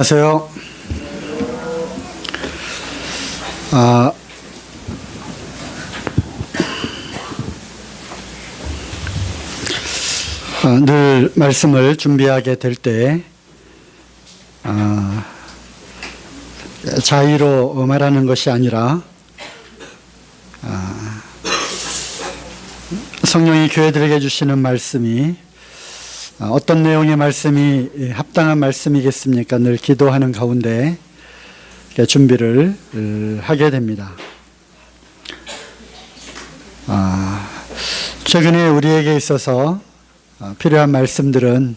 안녕하세요. 늘 말씀을 준비하게 될 때 자의로 말하는 것이 아니라 성령이 교회들에게 주시는 말씀이 어떤 내용의 말씀이 합당한 말씀이겠습니까? 늘 기도하는 가운데 준비를 하게 됩니다. 최근에 우리에게 있어서 필요한 말씀들은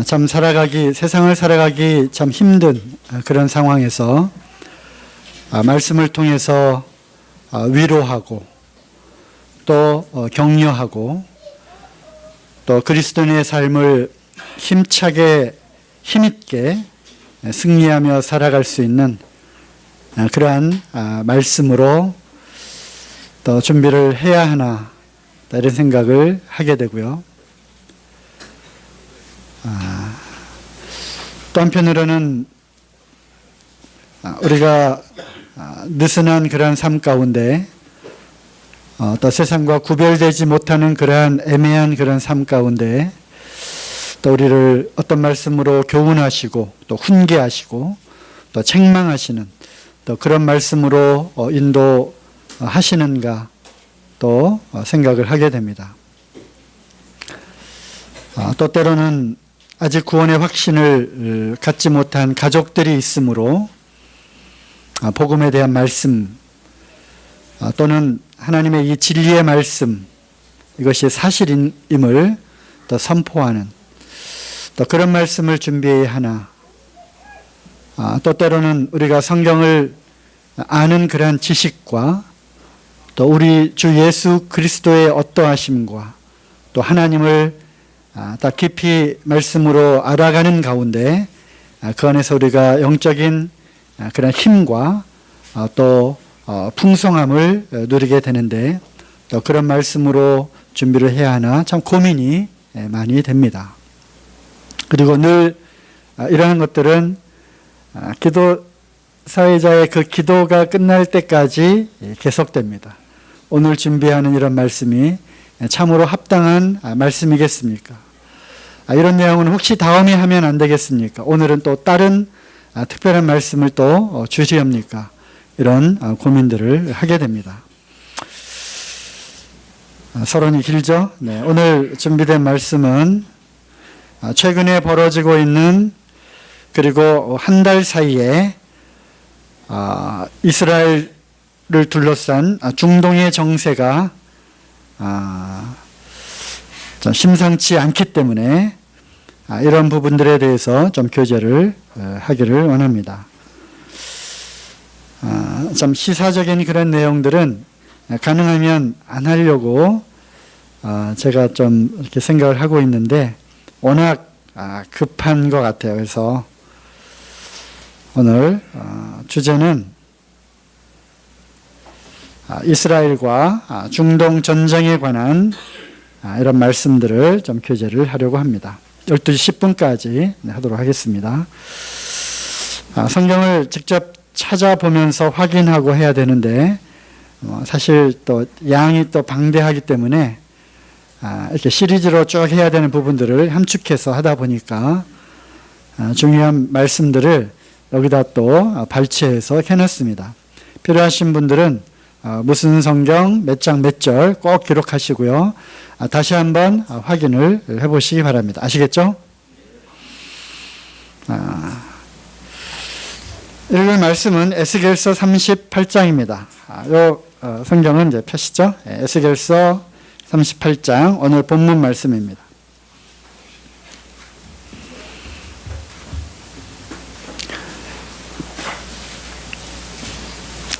참 세상을 살아가기 참 힘든 그런 상황에서 말씀을 통해서 위로하고 또 격려하고 또 그리스도인의 삶을 힘차게 힘있게 승리하며 살아갈 수 있는 그러한 말씀으로 또 준비를 해야 하나 이런 생각을 하게 되고요. 또 한편으로는 우리가 느슨한 그러한 삶 가운데 또 세상과 구별되지 못하는 그러한 애매한 그런 삶 가운데 또 우리를 어떤 말씀으로 교훈하시고 또 훈계하시고 또 책망하시는 또 그런 말씀으로 인도하시는가 또 생각을 하게 됩니다. 또 때로는 아직 구원의 확신을 갖지 못한 가족들이 있으므로 복음에 대한 말씀 또는 하나님의 이 진리의 말씀 이것이 사실임을 또 선포하는 또 그런 말씀을 준비해야 하나 또 때로는 우리가 성경을 아는 그러한 지식과 또 우리 주 예수 그리스도의 어떠하심과 또 하나님을 더 깊이 말씀으로 알아가는 가운데 그 안에서 우리가 영적인 그런 힘과 또 풍성함을 누리게 되는데 또 그런 말씀으로 준비를 해야 하나 참 고민이 많이 됩니다. 그리고 늘 이러한 것들은 기도 사회자의 그 기도가 끝날 때까지 계속됩니다. 오늘 준비하는 이런 말씀이 참으로 합당한 말씀이겠습니까? 이런 내용은 혹시 다음에 하면 안 되겠습니까? 오늘은 또 다른 특별한 말씀을 또 주시옵니까? 이런 고민들을 하게 됩니다. 서론이 길죠? 네, 오늘 준비된 말씀은 최근에 벌어지고 있는 그리고 한 달 사이에 이스라엘을 둘러싼 중동의 정세가 좀 심상치 않기 때문에 이런 부분들에 대해서 좀 교제를 하기를 원합니다. 좀 시사적인 그런 내용들은 가능하면 안 하려고 제가 좀 이렇게 생각을 하고 있는데 워낙 급한 것 같아요. 그래서 오늘 주제는 이스라엘과 중동 전쟁에 관한 이런 말씀들을 좀 교제를 하려고 합니다. 12시 10분까지 하도록 하겠습니다. 성경을 직접 찾아보면서 확인하고 해야 되는데 사실 또 양이 또 방대하기 때문에 이렇게 시리즈로 쭉 해야 되는 부분들을 함축해서 하다 보니까 중요한 말씀들을 여기다 또 발췌해서 해놨습니다. 필요하신 분들은 무슨 성경 몇 장 몇 절 꼭 기록하시고요. 다시 한번 확인을 해보시기 바랍니다. 아시겠죠? 읽을 말씀은 에스겔서 38장입니다. 이 성경은 이제 펴시죠? 에스겔서 38장 오늘 본문 말씀입니다.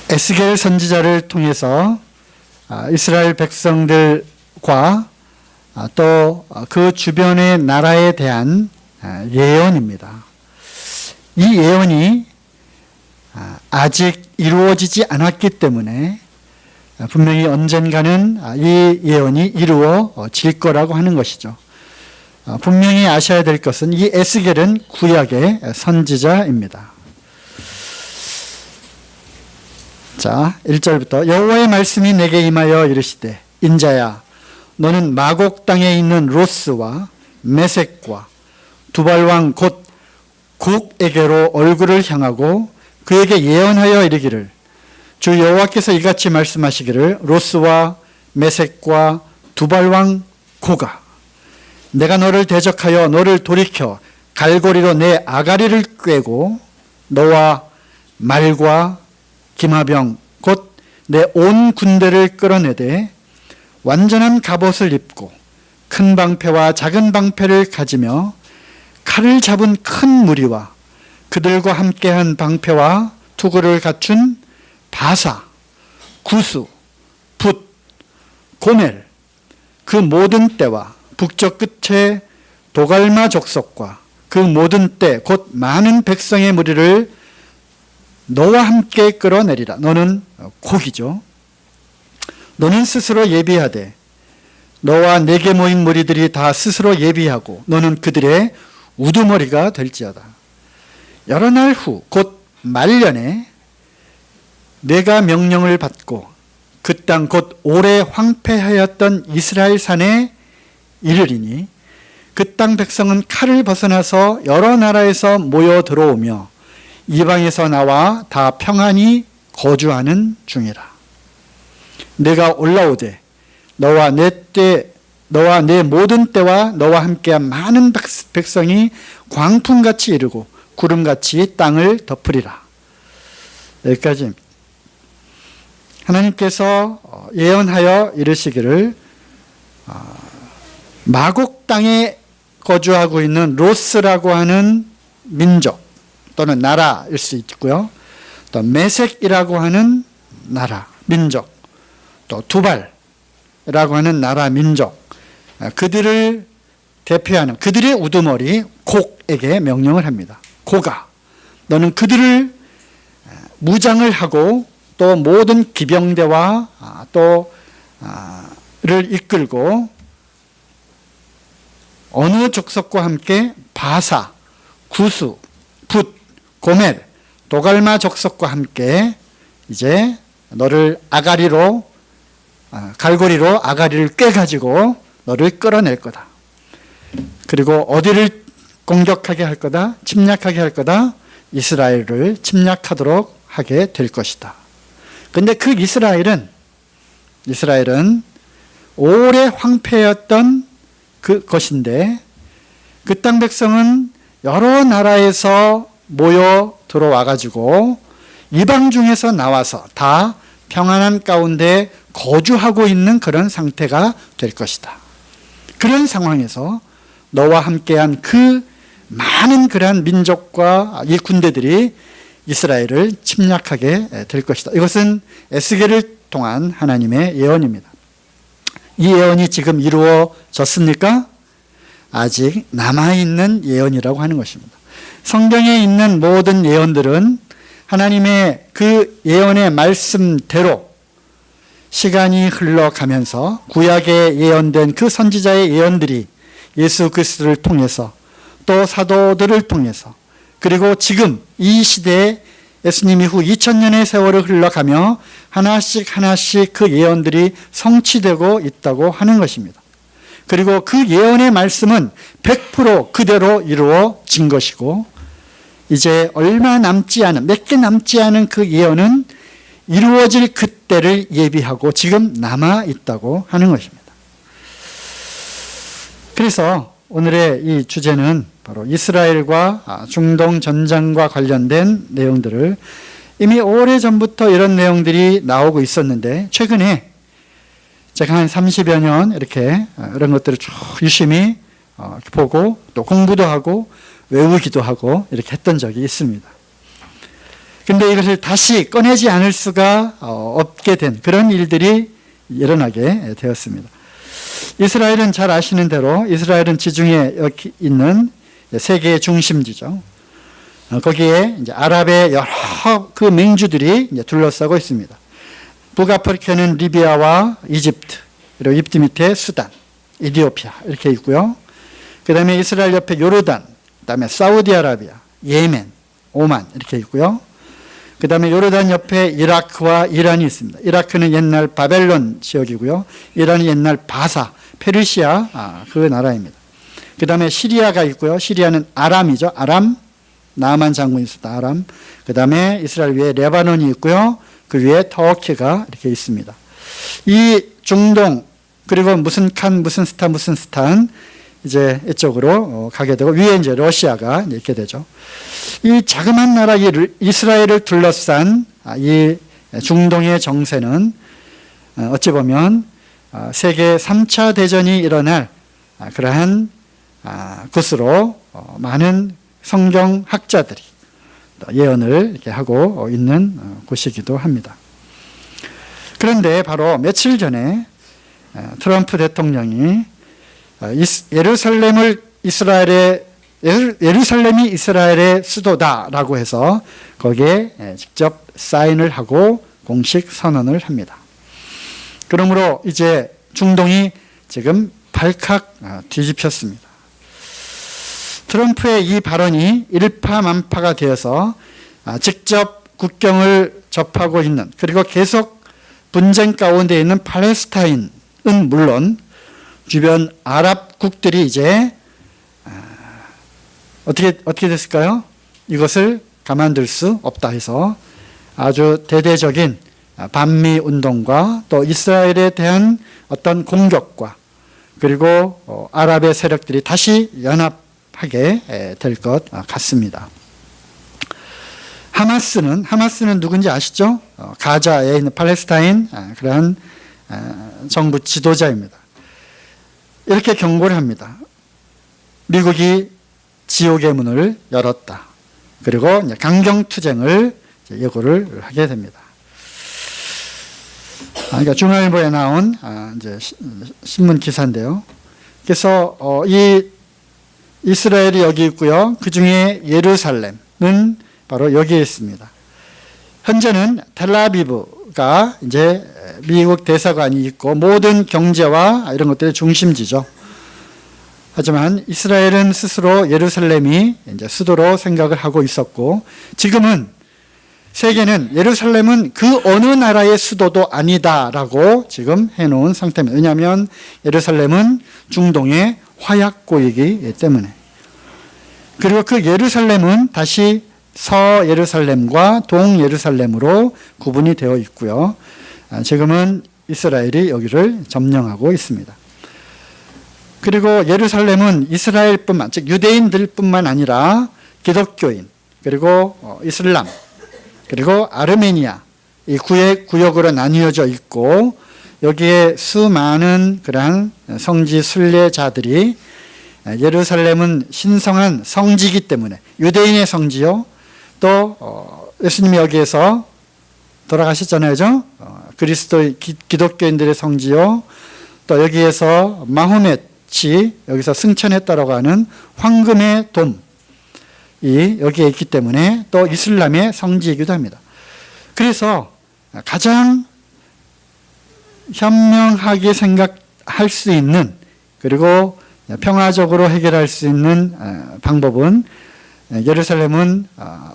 에스겔 선지자를 통해서 이스라엘 백성들과 또 그 주변의 나라에 대한 예언입니다. 이 예언이 아직 이루어지지 않았기 때문에 분명히 언젠가는 이 예언이 이루어질 거라고 하는 것이죠. 분명히 아셔야 될 것은 이 에스겔은 구약의 선지자입니다. 자, 1절부터 여호와의 말씀이 내게 임하여 이르시되 인자야 너는 마곡 땅에 있는 로스와 메섹과 두발왕 곧 곡에게로 얼굴을 향하고 그에게 예언하여 이르기를 주 여호와께서 이같이 말씀하시기를 로스와 메섹과 두발왕 고가 내가 너를 대적하여 너를 돌이켜 갈고리로 내 아가리를 꿰고 너와 말과 기마병 곧 내 온 군대를 끌어내되 완전한 갑옷을 입고 큰 방패와 작은 방패를 가지며 칼을 잡은 큰 무리와 그들과 함께한 방패와 투구를 갖춘 바사, 구수, 붓, 고멜 그 모든 떼와 북쪽 끝에 도갈마 족속과 그 모든 떼 곧 많은 백성의 무리를 너와 함께 끌어내리라. 너는 곡이죠. 너는 스스로 예비하되 너와 내게 모인 무리들이 다 스스로 예비하고 너는 그들의 우두머리가 될지어다. 여러 날 후 곧 말년에 내가 명령을 받고 그 땅 곧 오래 황폐하였던 이스라엘 산에 이르리니 그 땅 백성은 칼을 벗어나서 여러 나라에서 모여 들어오며 이방에서 나와 다 평안히 거주하는 중이라. 내가 올라오되 너와 내 모든 때와 너와 함께한 많은 백성이 광풍같이 이르고 구름같이 땅을 덮으리라. 여기까지 하나님께서 예언하여 이르시기를 마곡 땅에 거주하고 있는 로스라고 하는 민족 또는 나라일 수 있고요. 또 메섹이라고 하는 나라, 민족, 또 두발이라고 하는 나라, 민족, 그들을 대표하는 그들의 우두머리 곡에게 명령을 합니다. 고가, 너는 그들을 무장을 하고 또 모든 기병대와 를 이끌고 어느 족속과 함께 바사, 구수, 붓, 고멜, 도갈마 족속과 함께 이제 너를 갈고리로 아가리를 꿰가지고 너를 끌어낼 거다. 그리고 어디를 공격하게 할 거다? 침략하게 할 거다? 이스라엘을 침략하도록 하게 될 것이다. 근데 그 이스라엘은 오래 황폐였던 그것인데 그 땅 백성은 여러 나라에서 모여 들어와 가지고 이방 중에서 나와서 다 평안한 가운데 거주하고 있는 그런 상태가 될 것이다. 그런 상황에서 너와 함께한 그 많은 그러한 민족과 이 군대들이 이스라엘을 침략하게 될 것이다. 이것은 에스겔을 통한 하나님의 예언입니다. 이 예언이 지금 이루어졌습니까? 아직 남아있는 예언이라고 하는 것입니다. 성경에 있는 모든 예언들은 하나님의 그 예언의 말씀대로 시간이 흘러가면서 구약에 예언된 그 선지자의 예언들이 예수 그리스도를 통해서 또 사도들을 통해서 그리고 지금 이 시대에 예수님 이후 2000년의 세월을 흘러가며 하나씩 그 예언들이 성취되고 있다고 하는 것입니다. 그리고 그 예언의 말씀은 100% 그대로 이루어진 것이고 이제 얼마 남지 않은 몇 개 남지 않은 그 예언은 이루어질 그때를 예비하고 지금 남아 있다고 하는 것입니다. 그래서 오늘의 이 주제는 바로 이스라엘과 중동 전쟁과 관련된 내용들을 이미 오래전부터 이런 내용들이 나오고 있었는데 최근에 제가 한 30여 년 이렇게 이런 것들을 쭉 유심히 보고 또 공부도 하고 외우기도 하고 이렇게 했던 적이 있습니다. 근데 이것을 다시 꺼내지 않을 수가 없게 된 그런 일들이 일어나게 되었습니다. 이스라엘은 잘 아시는 대로 이스라엘은 지중해 있는 세계의 중심지죠. 거기에 이제 아랍의 여러 그 맹주들이 이제 둘러싸고 있습니다. 북아프리카는 리비아와 이집트, 그리고 이집트 밑에 수단, 이디오피아 이렇게 있고요. 그 다음에 이스라엘 옆에 요르단, 그 다음에 사우디아라비아, 예멘, 오만 이렇게 있고요. 그 다음에 요르단 옆에 이라크와 이란이 있습니다. 이라크는 옛날 바벨론 지역이고요. 이란은 옛날 바사, 페르시아 그 나라입니다. 그 다음에 시리아가 있고요. 시리아는 아람이죠. 아람, 나만 장군이 있었다. 아람. 그 다음에 이스라엘 위에 레바논이 있고요. 그 위에 터키가 이렇게 있습니다. 이 중동, 그리고 무슨 칸, 무슨 스탄 이제 이쪽으로 가게 되고, 위에 이제 러시아가 이렇게 되죠. 이 자그마한 나라 이스라엘을 둘러싼 이 중동의 정세는 어찌 보면 세계 3차 대전이 일어날 그러한 곳으로 많은 성경학자들이 예언을 이렇게 하고 있는 곳이기도 합니다. 그런데 바로 며칠 전에 트럼프 대통령이 예루살렘이 이스라엘의 수도다라고 해서 거기에 직접 사인을 하고 공식 선언을 합니다. 그러므로 이제 중동이 지금 발칵 뒤집혔습니다. 트럼프의 이 발언이 일파만파가 되어서 직접 국경을 접하고 있는, 그리고 계속 분쟁 가운데 있는 팔레스타인은 물론 주변 아랍국들이 이제 어떻게 됐을까요? 이것을 가만둘 수 없다 해서 아주 대대적인 반미 운동과 또 이스라엘에 대한 어떤 공격과, 그리고 아랍의 세력들이 다시 연합하게 될 것 같습니다. 하마스는 누군지 아시죠? 가자에 있는 팔레스타인 그러한 정부 지도자입니다. 이렇게 경고를 합니다. 미국이 지옥의 문을 열었다. 그리고 강경투쟁을 예고를 하게 됩니다. 그러니까 중앙일보에 나온 이제 신문 기사인데요. 그래서 이 이스라엘이 여기 있고요. 그 중에 예루살렘은 바로 여기에 있습니다. 현재는 텔아비브가 이제 미국 대사관이 있고 모든 경제와 이런 것들의 중심지죠. 하지만 이스라엘은 스스로 예루살렘이 이제 수도로 생각을 하고 있었고, 지금은 세계는 예루살렘은 그 어느 나라의 수도도 아니다라고 지금 해놓은 상태입니다. 왜냐하면 예루살렘은 중동의 화약고이기 때문에. 그리고 그 예루살렘은 다시 서예루살렘과 동예루살렘으로 구분이 되어 있고요. 지금은 이스라엘이 여기를 점령하고 있습니다. 그리고 예루살렘은 이스라엘뿐만, 즉 유대인들뿐만 아니라 기독교인, 그리고 이슬람, 그리고 아르메니아, 이 구역으로 나뉘어져 있고, 여기에 수많은 그러한 성지 순례자들이, 예루살렘은 신성한 성지이기 때문에, 유대인의 성지요, 또 예수님이 여기에서 돌아가셨잖아요, 그죠? 그리스도의 기독교인들의 성지요, 또 여기에서 마호멧이 여기서 승천했다라고 하는 황금의 돔이 여기에 있기 때문에 또 이슬람의 성지이기도 합니다. 그래서 가장 현명하게 생각할 수 있는, 그리고 평화적으로 해결할 수 있는 방법은 예루살렘은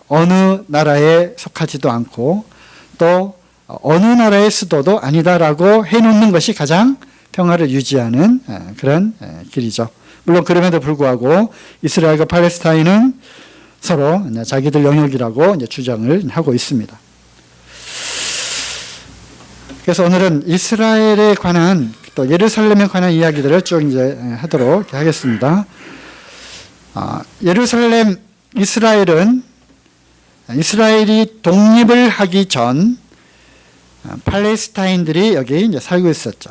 어느 나라에 속하지도 않고 또 어느 나라의 수도도 아니다라고 해놓는 것이 가장 평화를 유지하는 그런 길이죠. 물론 그럼에도 불구하고 이스라엘과 팔레스타인은 서로 자기들 영역이라고 이제 주장을 하고 있습니다. 그래서 오늘은 이스라엘에 관한, 또 예루살렘에 관한 이야기들을 쭉 이제 하도록 하겠습니다. 이스라엘이 독립을 하기 전 팔레스타인들이 여기 이제 살고 있었죠.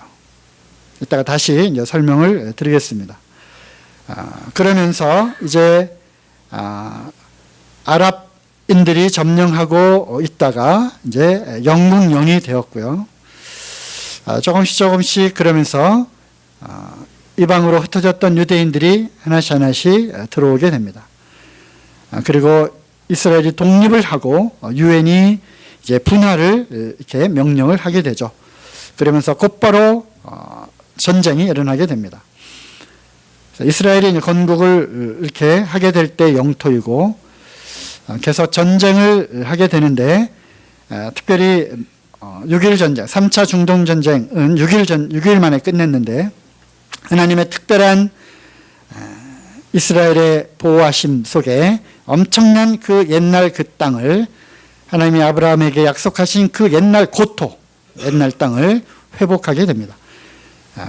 이따가 다시 이제 설명을 드리겠습니다. 그러면서 이제 아랍인들이 점령하고 있다가 이제 영국령이 되었고요. 조금씩 그러면서 이방으로 흩어졌던 유대인들이 하나씩 들어오게 됩니다. 그리고 이스라엘이 독립을 하고 유엔이 이제 분화를 이렇게 명령을 하게 되죠. 그러면서 곧바로 전쟁이 일어나게 됩니다. 이스라엘이 건국을 이렇게 하게 될 때 영토이고 계속 전쟁을 하게 되는데 특별히 6.1 전쟁, 3차 중동 전쟁은 6일 만에 끝냈는데 하나님의 특별한 이스라엘의 보호하심 속에 엄청난 그 옛날 그 땅을 하나님이 아브라함에게 약속하신 그 옛날 고토, 옛날 땅을 회복하게 됩니다.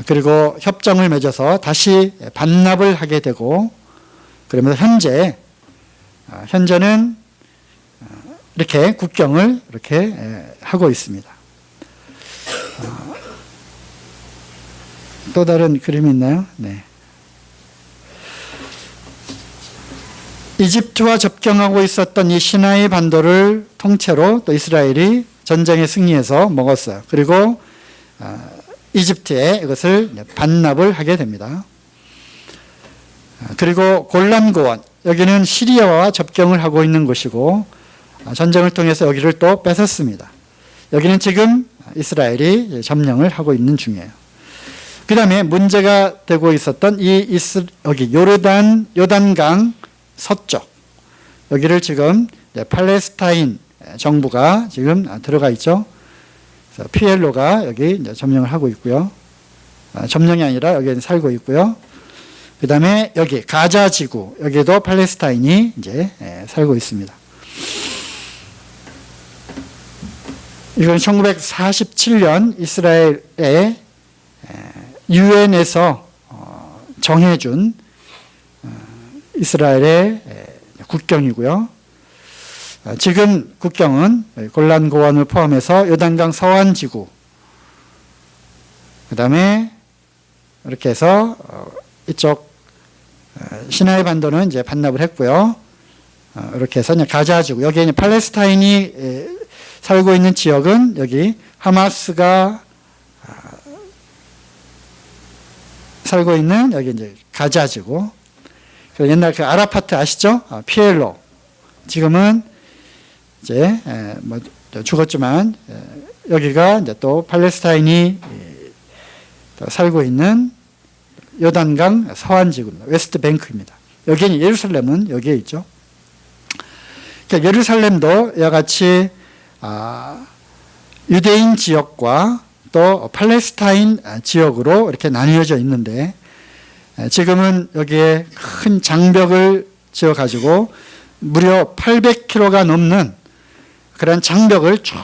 그리고 협정을 맺어서 다시 반납을 하게 되고 그러면서 현재는 이렇게 국경을 이렇게 하고 있습니다. 또 다른 그림이 있나요? 네. 이집트와 접경하고 있었던 이 시나이 반도를 통째로 또 이스라엘이 전쟁에 승리해서 먹었어요. 그리고 이집트에 이것을 반납을 하게 됩니다. 그리고 골란고원, 여기는 시리아와 접경을 하고 있는 곳이고 전쟁을 통해서 여기를 또 뺏었습니다. 여기는 지금 이스라엘이 점령을 하고 있는 중이에요. 그 다음에 문제가 되고 있었던 여기 요단강 서쪽, 여기를 지금 팔레스타인 정부가 지금 들어가 있죠. PLO가 여기 이제 점령을 하고 있고요. 점령이 아니라 여기 살고 있고요. 그 다음에 여기 가자 지구, 여기도 팔레스타인이 이제 살고 있습니다. 이건 1947년 이스라엘의 유엔에서 정해준 이스라엘의 국경이고요. 지금 국경은 골란고원을 포함해서 요단강 서안 지구, 그 다음에 이렇게 해서 이쪽 시나이 반도는 이제 반납을 했고요. 이렇게 해서 가자 지구, 여기 이제 팔레스타인이 살고 있는 지역은 여기 하마스가 살고 있는 여기 이제 가자 지구. 옛날 그 아라파트 아시죠? PLO. 지금은 이제 뭐 죽었지만 여기가 이제 또 팔레스타인이 살고 있는 요단강 서안 지구입니다. 웨스트 뱅크입니다. 여기는 예루살렘은 여기에 있죠. 그러니까 예루살렘도 이와 같이 유대인 지역과 또 팔레스타인 지역으로 이렇게 나뉘어져 있는데 지금은 여기에 큰 장벽을 지어가지고 무려 800km가 넘는 그런 장벽을 쭉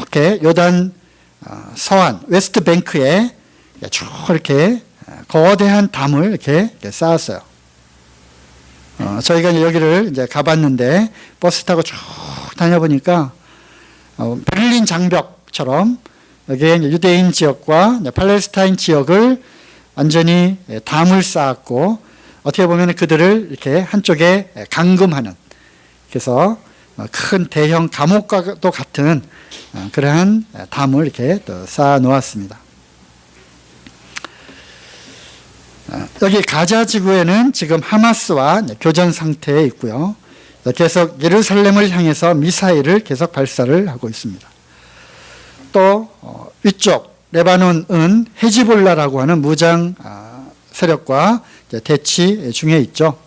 이렇게 요단 서안 웨스트 뱅크에 쭉 이렇게 거대한 담을 이렇게 쌓았어요. 저희가 여기를 이제 가봤는데 버스 타고 쭉 다녀보니까 베를린 장벽처럼 여기에 유대인 지역과 팔레스타인 지역을 완전히 담을 쌓았고 어떻게 보면 그들을 이렇게 한쪽에 감금하는, 그래서 큰 대형 감옥과도 같은 그러한 담을 이렇게 또 쌓아 놓았습니다. 여기 가자 지구에는 지금 하마스와 교전 상태에 있고요. 계속 예루살렘을 향해서 미사일을 계속 발사를 하고 있습니다. 또 위쪽 레바논은 헤즈볼라라고 하는 무장 세력과 대치 중에 있죠.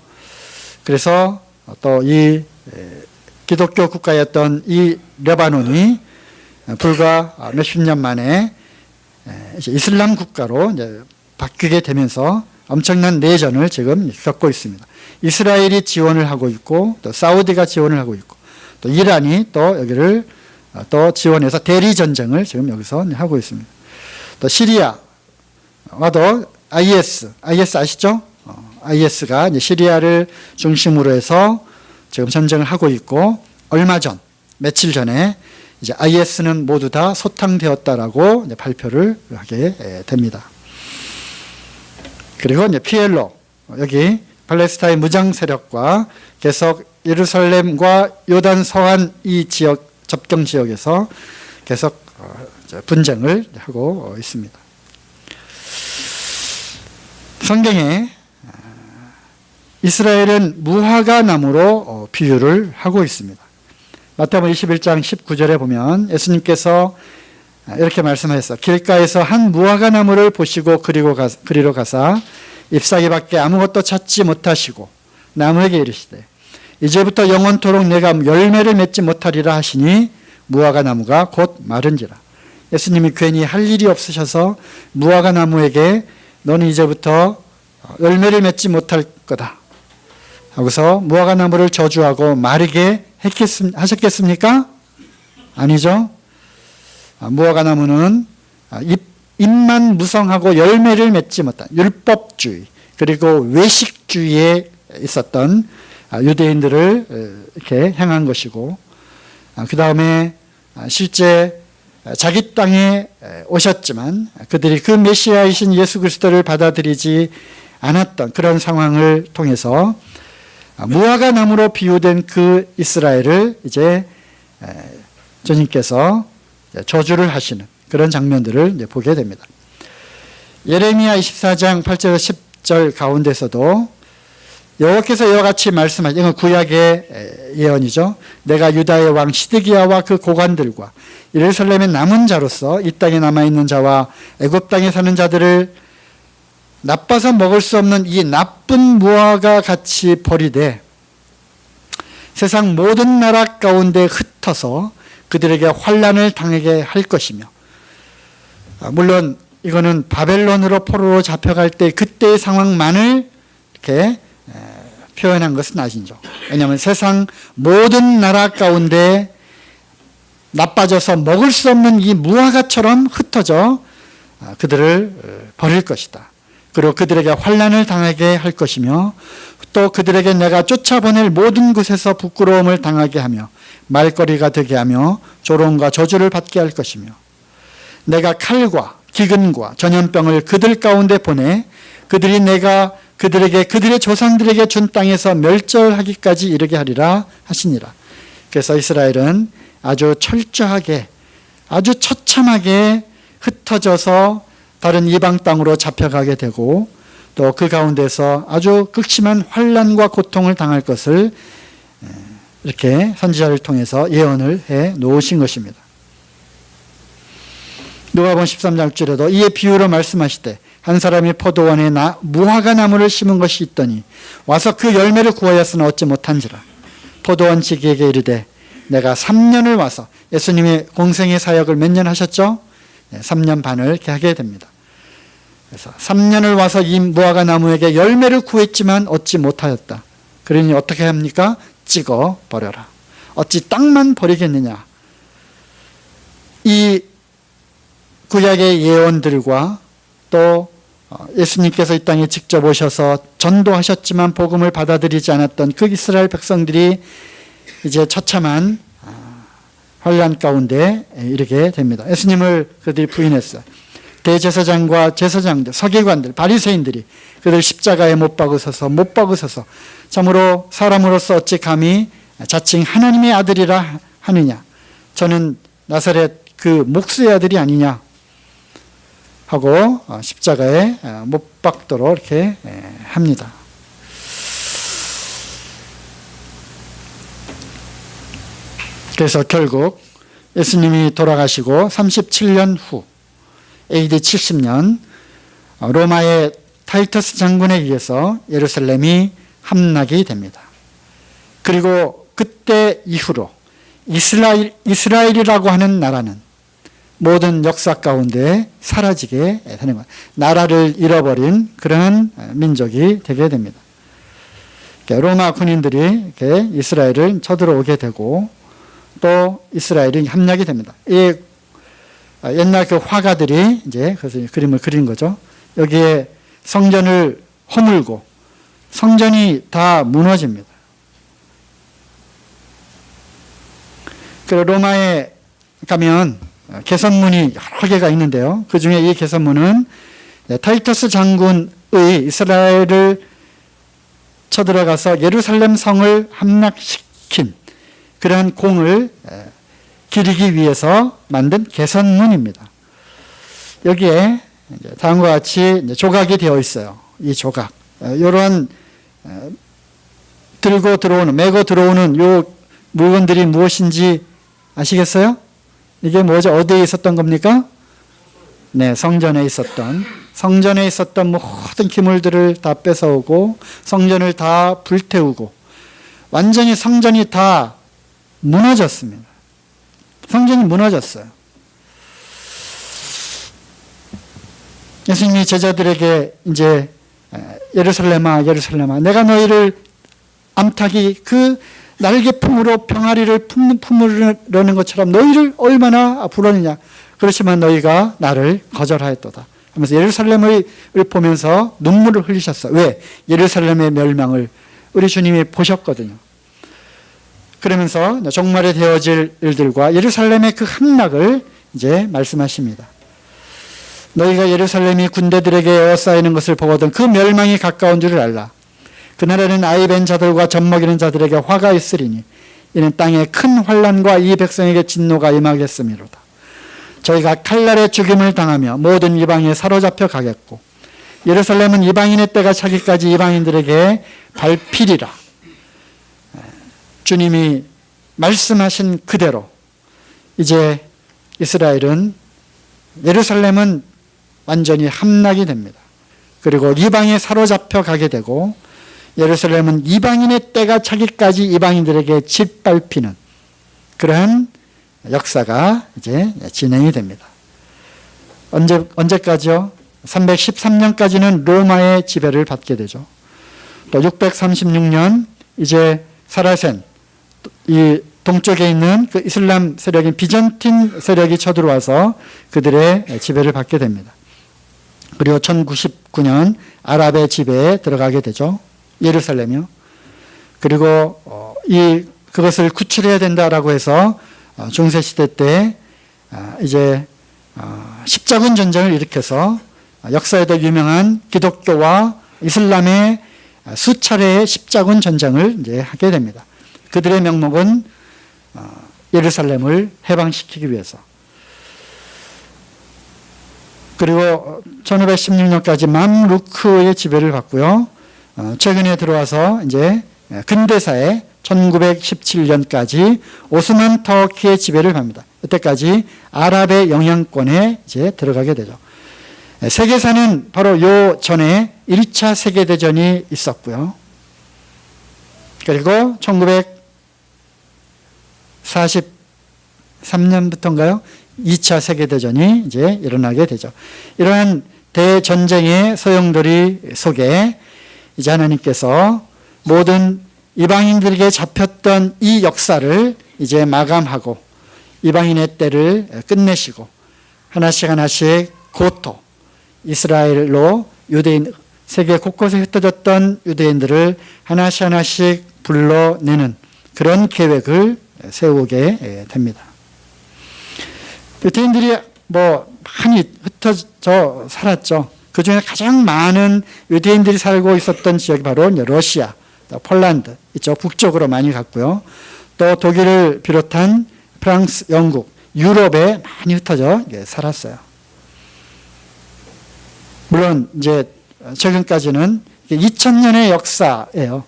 그래서 또 이 기독교 국가였던 이 레바논이 불과 몇십 년 만에 이슬람 국가로 이제 바뀌게 되면서 엄청난 내전을 지금 겪고 있습니다. 이스라엘이 지원을 하고 있고 또 사우디가 지원을 하고 있고 또 이란이 또 여기를 또 지원해서 대리 전쟁을 지금 여기서 하고 있습니다. 또 시리아와도 IS 아시죠? IS가 이제 시리아를 중심으로 해서 지금 전쟁을 하고 있고 얼마 전 며칠 전에 이제 IS는 모두 다 소탕되었다라고 이제 발표를 하게 됩니다. 그리고 이제 PLO 여기 팔레스타인 무장 세력과 계속 예루살렘과 요단 서안 이 지역 접경 지역에서 계속 분쟁을 하고 있습니다. 성경에 이스라엘은 무화과 나무로 비유를 하고 있습니다. 마태복음 21장 19절에 보면 예수님께서 이렇게 말씀하셨어요. 길가에서 한 무화과 나무를 보시고 그리로 가사 잎사귀밖에 아무것도 찾지 못하시고 나무에게 이르시되 이제부터 영원토록 내가 열매를 맺지 못하리라 하시니 무화과 나무가 곧 마른지라. 예수님이 괜히 할 일이 없으셔서 무화과 나무에게 너는 이제부터 열매를 맺지 못할 거다 하고서 무화과 나무를 저주하고 마르게 하셨겠습니까? 아니죠. 무화과 나무는 잎만 무성하고 열매를 맺지 못한 율법주의 그리고 외식주의에 있었던 유대인들을 이렇게 향한 것이고, 그 다음에 실제 자기 땅에 오셨지만 그들이 그 메시아이신 예수 그리스도를 받아들이지 않았던 그런 상황을 통해서 무화과 나무로 비유된 그 이스라엘을 이제 주님께서 저주를 하시는 그런 장면들을 이제 보게 됩니다. 예레미야 24장 8절에서 10절 가운데서도 여호와께서 이와 같이 말씀하신, 이건 구약의 예언이죠. 내가 유다의 왕 시드기야와 그 고관들과 예루살렘의 남은 자로서 이 땅에 남아있는 자와 애굽 땅에 사는 자들을 나빠서 먹을 수 없는 이 나쁜 무화과 같이 버리되 세상 모든 나라 가운데 흩어서 그들에게 환난을 당하게 할 것이며, 물론 이거는 바벨론으로 포로로 잡혀갈 때 그때의 상황만을 이렇게 표현한 것은 아니죠. 왜냐하면 세상 모든 나라 가운데 나빠져서 먹을 수 없는 이 무화과처럼 흩어져 그들을 버릴 것이다. 그리고 그들에게 환난을 당하게 할 것이며, 또 그들에게 내가 쫓아보낼 모든 곳에서 부끄러움을 당하게 하며 말거리가 되게 하며 조롱과 저주를 받게 할 것이며, 내가 칼과 기근과 전염병을 그들 가운데 보내 그들이 내가 그들에게 그들의 조상들에게 준 땅에서 멸절하기까지 이르게 하리라 하시니라. 그래서 이스라엘은 아주 철저하게 아주 처참하게 흩어져서 다른 이방 땅으로 잡혀가게 되고, 또 그 가운데서 아주 극심한 환난과 고통을 당할 것을 이렇게 선지자를 통해서 예언을 해 놓으신 것입니다. 누가복음 13장 6절에도 이에 비유로 말씀하시되 한 사람이 포도원에 무화과 나무를 심은 것이 있더니 와서 그 열매를 구하였으나 얻지 못한지라. 포도원 지기에게 이르되 내가 3년을 와서, 예수님이 공생의 사역을 몇 년 하셨죠? 3년 반을 이렇게 하게 됩니다. 그래서 3년을 와서 이 무화과 나무에게 열매를 구했지만 얻지 못하였다. 그러니 어떻게 합니까? 찍어 버려라. 어찌 땅만 버리겠느냐. 이 구약의 예언들과 또 예수님께서 이 땅에 직접 오셔서 전도하셨지만 복음을 받아들이지 않았던 그 이스라엘 백성들이 이제 처참한 환난 가운데 이르게 됩니다. 예수님을 그들이 부인했어요. 대제사장과 제사장들, 서기관들, 바리새인들이 그들 십자가에 못 박으셔서 참으로 사람으로서 어찌 감히 자칭 하나님의 아들이라 하느냐. 저는 나사렛 그 목수의 아들이 아니냐 하고 십자가에 못 박도록 이렇게 합니다. 그래서 결국 예수님이 돌아가시고 37년 후 AD 70년 로마의 타이터스 장군에 의해서 예루살렘이 함락이 됩니다. 그리고 그때 이후로 이스라엘이라고 하는 나라는 모든 역사 가운데 사라지게 되는 것, 나라를 잃어버린 그런 민족이 되게 됩니다. 로마 군인들이 이렇게 이스라엘을 쳐들어오게 되고 또 이스라엘이 함락이 됩니다. 이 옛날 그 화가들이 이제 그래서 그림을 그린 거죠. 여기에 성전을 허물고 성전이 다 무너집니다. 그 로마에 가면 개선문이 여러 개가 있는데요. 그 중에 이 개선문은 타이터스 장군의 이스라엘을 쳐들어가서 예루살렘 성을 함락시킨 그러한 공을 기리기 위해서 만든 개선문입니다. 여기에 다음과 같이 조각이 되어 있어요. 이 조각. 이런 들고 들어오는, 메고 들어오는 요 물건들이 무엇인지 아시겠어요? 이게 뭐죠? 어디에 있었던 겁니까? 네, 성전에 있었던 성전에 있었던 모든 기물들을 다 뺏어오고 성전을 다 불태우고 완전히 성전이 다 무너졌습니다. 성전이 무너졌어요. 예수님이 제자들에게 이제 예루살렘아 예루살렘아 내가 너희를 암탉이 그 날개품으로 병아리를 품으려는 것처럼 너희를 얼마나 부르느냐. 그렇지만 너희가 나를 거절하였도다 하면서 예루살렘을 보면서 눈물을 흘리셨어요. 왜? 예루살렘의 멸망을 우리 주님이 보셨거든요. 그러면서 종말에 되어질 일들과 예루살렘의 그 함락을 이제 말씀하십니다. 너희가 예루살렘이 군대들에게 에워싸이는 것을 보거든 그 멸망이 가까운 줄을 알라. 그날에는 아이 벤 자들과 젖먹이는 자들에게 화가 있으리니 이는 땅에 큰 환난과 이 백성에게 진노가 임하겠음이로다. 저희가 칼날에 죽임을 당하며 모든 이방에 사로잡혀 가겠고 예루살렘은 이방인의 때가 차기까지 이방인들에게 밟히리라. 주님이 말씀하신 그대로 이제 이스라엘은 예루살렘은 완전히 함락이 됩니다. 그리고 이방에 사로잡혀 가게 되고 예루살렘은 이방인의 때가 차기까지 이방인들에게 짓밟히는 그러한 역사가 이제 진행이 됩니다. 언제까지요? 313년까지는 로마의 지배를 받게 되죠. 또 636년 이제 사라센 이 동쪽에 있는 그 이슬람 세력인 비잔틴 세력이 쳐들어와서 그들의 지배를 받게 됩니다. 그리고 1099년 아랍의 지배에 들어가게 되죠. 예루살렘이요. 그리고 그것을 구출해야 된다라고 해서 중세 시대 때 이제 십자군 전쟁을 일으켜서 역사에도 유명한 기독교와 이슬람의 수차례의 십자군 전쟁을 이제 하게 됩니다. 그들의 명목은 예루살렘을 해방시키기 위해서. 그리고 1516년까지 맘루크의 지배를 받고요. 최근에 들어와서 이제 근대사에 1917년까지 오스만 터키의 지배를 받습니다. 이때까지 아랍의 영향권에 이제 들어가게 되죠. 세계사는 바로 요 전에 1차 세계대전이 있었고요. 그리고 1943년부터인가요? 2차 세계대전이 이제 일어나게 되죠. 이러한 대전쟁의 소용돌이 속에 이제 하나님께서 모든 이방인들에게 잡혔던 이 역사를 이제 마감하고 이방인의 때를 끝내시고 하나씩 하나씩 고토 이스라엘로 유대인 세계 곳곳에 흩어졌던 유대인들을 하나씩 하나씩 불러내는 그런 계획을 세우게 됩니다. 유대인들이 많이 흩어져 살았죠. 그 중에 가장 많은 유대인들이 살고 있었던 지역이 바로 러시아, 폴란드 이쪽 북쪽으로 많이 갔고요. 또 독일을 비롯한 프랑스, 영국, 유럽에 많이 흩어져 살았어요. 물론 이제 최근까지는 2000년의 역사예요.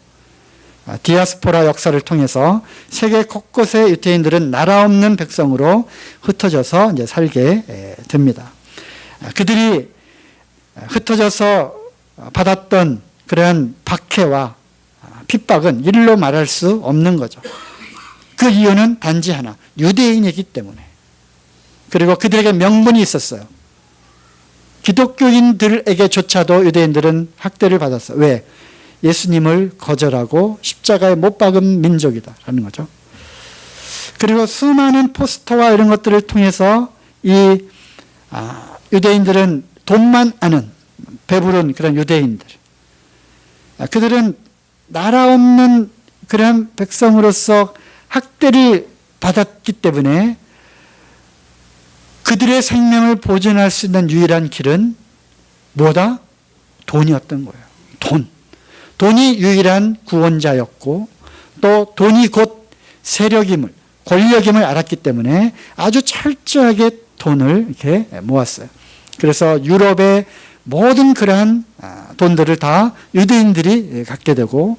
디아스포라 역사를 통해서 세계 곳곳의 유대인들은 나라 없는 백성으로 흩어져서 이제 살게 됩니다. 그들이 흩어져서 받았던 그러한 박해와 핍박은 일로 말할 수 없는 거죠. 그 이유는 단지 하나, 유대인이기 때문에. 그리고 그들에게 명분이 있었어요. 기독교인들에게조차도 유대인들은 학대를 받았어요. 왜? 예수님을 거절하고 십자가에 못 박은 민족이다라는 거죠. 그리고 수많은 포스터와 이런 것들을 통해서 이 유대인들은 돈만 아는 배부른 그런 유대인들, 그들은 나라 없는 그런 백성으로서 학대를 받았기 때문에 그들의 생명을 보존할 수 있는 유일한 길은 뭐다? 돈이었던 거예요. 돈이 유일한 구원자였고 또 돈이 곧 세력임을, 권력임을 알았기 때문에 아주 철저하게 돈을 이렇게 모았어요. 그래서 유럽의 모든 그러한 돈들을 다 유대인들이 갖게 되고,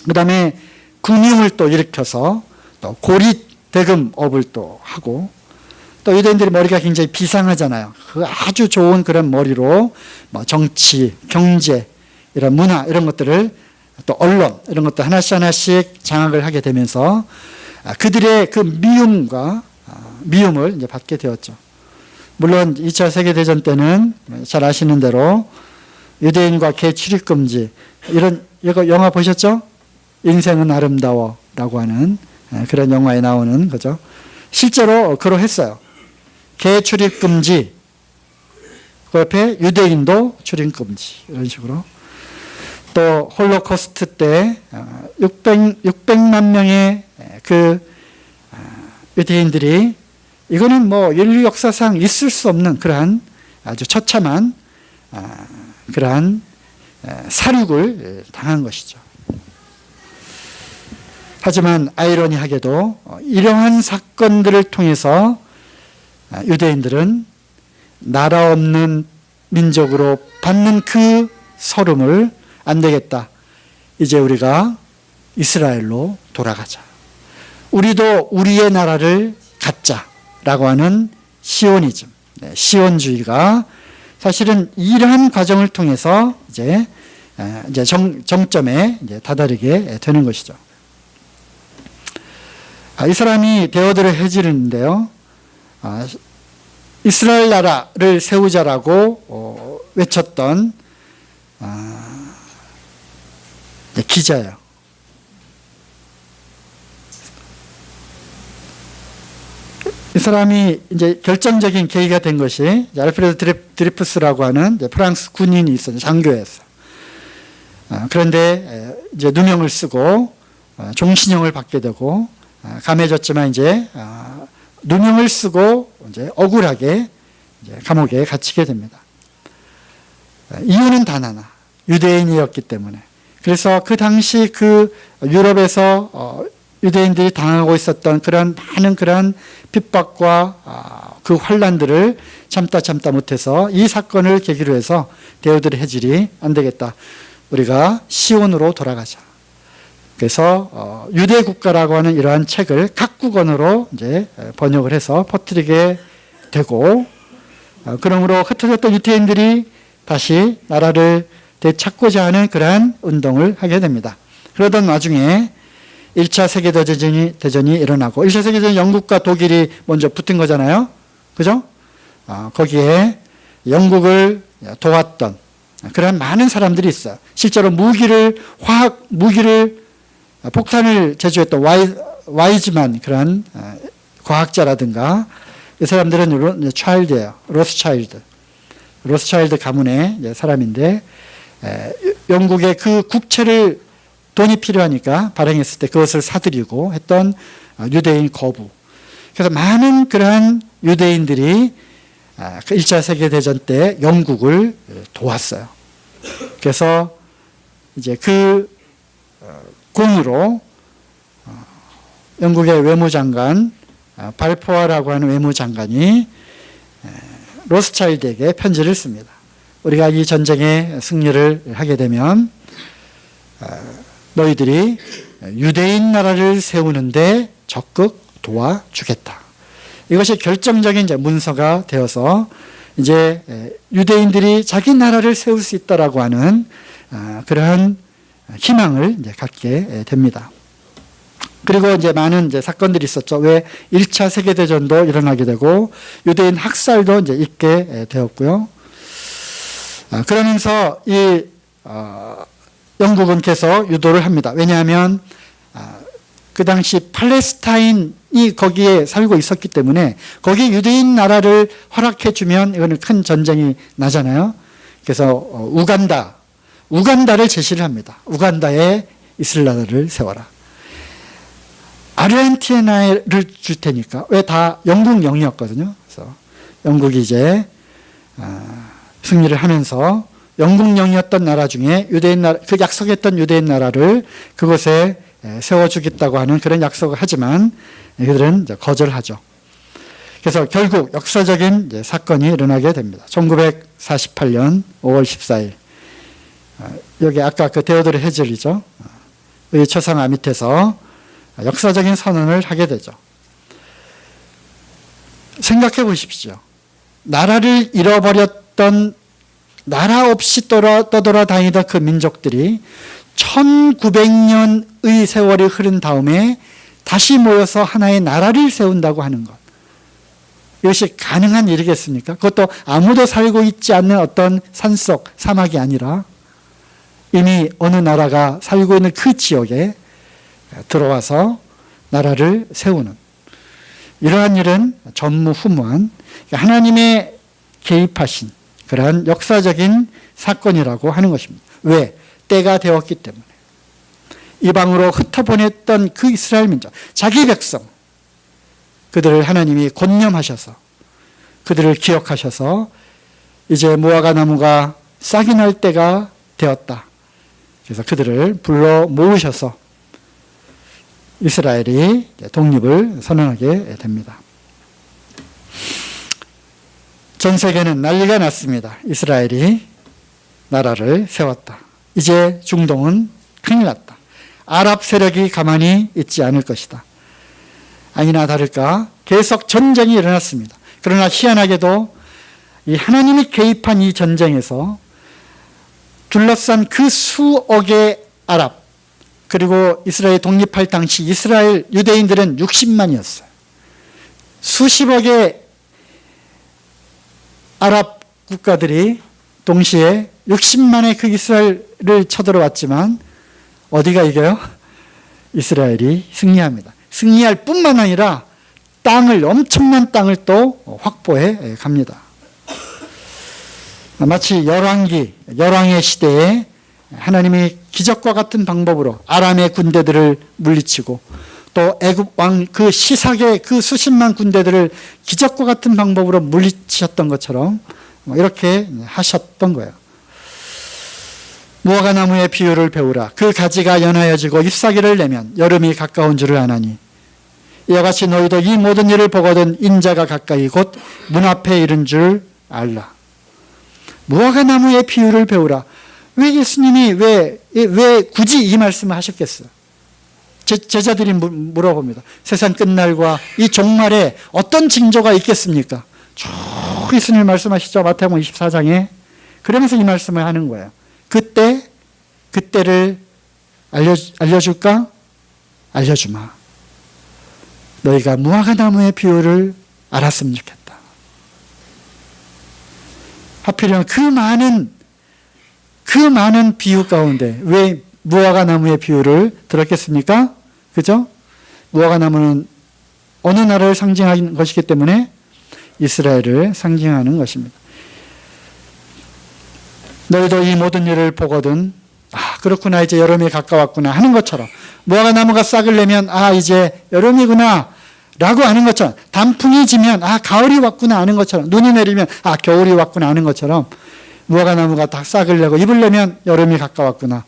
그 다음에 금융을 또 일으켜서 또 고리 대금업을 또 하고, 또 유대인들이 머리가 굉장히 비상하잖아요. 그 아주 좋은 그런 머리로 뭐 정치, 경제, 이런 문화 이런 것들을 또 언론 이런 것도 하나씩 하나씩 장악을 하게 되면서 그들의 그 미움을 이제 받게 되었죠. 물론 2차 세계대전 때는 잘 아시는 대로 유대인과 개 출입 금지 이거 영화 보셨죠? 인생은 아름다워라고 하는 그런 영화에 나오는 거죠. 실제로 그러했어요. 개 출입 금지, 그 옆에 유대인도 출입 금지 이런 식으로. 또 홀로코스트 때 600만 명의 그 유대인들이 이거는 뭐 인류 역사상 있을 수 없는 그러한 아주 처참한 그러한 살육을 당한 것이죠. 하지만 아이러니하게도 이러한 사건들을 통해서 유대인들은 나라 없는 민족으로 받는 그 서름을 안 되겠다. 이제 우리가 이스라엘로 돌아가자. 우리도 우리의 나라를 갖자라고 하는 시오니즘, 시온주의가 사실은 이러한 과정을 통해서 이제 정점에 이제 다다르게 되는 것이죠. 이 사람이 데오드를 해지르는데요. 이스라엘 나라를 세우자라고 외쳤던 기자예요. 이 사람이 이제 결정적인 계기가 된 것이 알프레드 드리푸스라고 하는 프랑스 군인이 있었어요. 장교였어요. 그런데 이제 누명을 쓰고 종신형을 받게 되고 감해졌지만 이제 누명을 쓰고 이제 억울하게 이제 감옥에 갇히게 됩니다. 이유는 단 하나, 유대인이었기 때문에. 그래서 그 당시 그 유럽에서 유대인들이 당하고 있었던 그런 많은 그런 핍박과 그 환란들을 참다 못해서 이 사건을 계기로 해서 데오드 해질이 안 되겠다. 우리가 시온으로 돌아가자. 그래서 유대 국가라고 하는 이러한 책을 각국언어로 이제 번역을 해서 퍼뜨리게 되고, 그러므로 흩어졌던 유대인들이 다시 나라를 되찾고자 하는 그러한 운동을 하게 됩니다. 그러던 와중에 1차 세계대전이 일어나고, 1차 세계대전 영국과 독일이 먼저 붙은 거잖아요. 그죠? 거기에 영국을 도왔던 그런 많은 사람들이 있어요. 실제로 화학 무기를 폭탄을 제조했던 와이즈만 그런 과학자라든가 이 사람들은 차일드예요. 로스차일드 가문의 사람인데 영국의 그 국채를 돈이 필요하니까 발행했을 때 그것을 사들이고 했던 유대인 거부. 그래서 많은 그러한 유대인들이 1차 세계대전 때 영국을 도왔어요. 그래서 이제 그 공으로 영국의 외무장관 발포아라고 하는 외무장관이 로스차일드에게 편지를 씁니다. 우리가 이 전쟁에 승리를 하게 되면 너희들이 유대인 나라를 세우는데 적극 도와주겠다. 이것이 결정적인 이제 문서가 되어서 이제 유대인들이 자기 나라를 세울 수 있다라고 하는 그러한 희망을 이제 갖게 됩니다. 그리고 이제 많은 이제 사건들이 있었죠. 왜 1차 세계대전도 일어나게 되고 유대인 학살도 이제 있게 되었고요. 그러면서 이 영국은 계속 유도를 합니다. 왜냐하면 그 당시 팔레스타인이 거기에 살고 있었기 때문에 거기 유대인 나라를 허락해 주면 이거는 큰 전쟁이 나잖아요. 그래서 우간다를 제시를 합니다. 우간다에 이슬라엘을 세워라. 아르헨티나를 줄 테니까. 왜 다 영국령이었거든요. 그래서 영국이 이제 승리를 하면서 영국령이었던 나라 중에 유대인 나라, 그 약속했던 유대인 나라를 그곳에 세워주겠다고 하는 그런 약속을 하지만 그들은 이제 거절하죠. 그래서 결국 역사적인 이제 사건이 일어나게 됩니다. 1948년 5월 14일. 여기 아까 그 데오드 해즐이죠. 의 초상화 밑에서 역사적인 선언을 하게 되죠. 생각해 보십시오. 나라를 잃어버렸던, 나라 없이 떠돌아다니던 그 민족들이 1900년의 세월이 흐른 다음에 다시 모여서 하나의 나라를 세운다고 하는 것. 이것이 가능한 일이겠습니까? 그것도 아무도 살고 있지 않는 어떤 산속, 사막이 아니라 이미 어느 나라가 살고 있는 그 지역에 들어와서 나라를 세우는 이러한 일은 전무후무한 하나님의 개입하신 그러한 역사적인 사건이라고 하는 것입니다. 왜? 때가 되었기 때문에. 이방으로 흩어보냈던 그 이스라엘 민족, 자기 백성, 그들을 하나님이 권념하셔서 그들을 기억하셔서 이제 무화과 나무가 싹이 날 때가 되었다. 그래서 그들을 불러 모으셔서 이스라엘이 독립을 선언하게 됩니다. 전 세계는 난리가 났습니다. 이스라엘이 나라를 세웠다. 이제 중동은 큰일 났다. 아랍 세력이 가만히 있지 않을 것이다. 아니나 다를까 계속 전쟁이 일어났습니다. 그러나 희한하게도 이 하나님이 개입한 이 전쟁에서 둘러싼 그 수억의 아랍, 그리고 이스라엘 독립할 당시 이스라엘 유대인들은 60만이었어요. 수십억의 아랍 국가들이 동시에 60만의 그 이스라엘을 쳐들어왔지만 어디가 이겨요? 이스라엘이 승리합니다. 승리할 뿐만 아니라 엄청난 땅을 또 확보해 갑니다. 마치 열왕의 시대에 하나님이 기적과 같은 방법으로 아람의 군대들을 물리치고 또 애굽 왕 그 시삭의 그 수십만 군대들을 기적과 같은 방법으로 물리치셨던 것처럼 이렇게 하셨던 거예요. 무화과 나무의 비유를 배우라. 그 가지가 연하여지고 잎사귀를 내면 여름이 가까운 줄을 아나니 이와 같이 너희도 이 모든 일을 보거든 인자가 가까이 곧 문 앞에 이른 줄 알라. 무화과 나무의 비유를 배우라. 왜 예수님이 왜 굳이 이 말씀을 하셨겠어요? 제자들이 물어봅니다. 세상 끝날과 이 종말에 어떤 징조가 있겠습니까? 쭉 예수님 말씀하시죠. 마태복음 24장에. 그러면서 이 말씀을 하는 거예요. 그때를 알려줄까? 알려주마. 너희가 무화과 나무의 비유를 알았으면 좋겠다. 하필이면 그 많은 비유 가운데 왜 무화과 나무의 비유를 들었겠습니까? 그죠? 무화과 나무는 어느 나라를 상징하는 것이기 때문에 이스라엘을 상징하는 것입니다. 너희도 이 모든 일을 보거든 그렇구나 이제 여름이 가까웠구나 하는 것처럼 무화과 나무가 싹을 내면 이제 여름이구나 라고 하는 것처럼 단풍이 지면 가을이 왔구나 하는 것처럼 눈이 내리면 겨울이 왔구나 하는 것처럼 무화과 나무가 다 싹을 내고 잎을 내면 여름이 가까웠구나.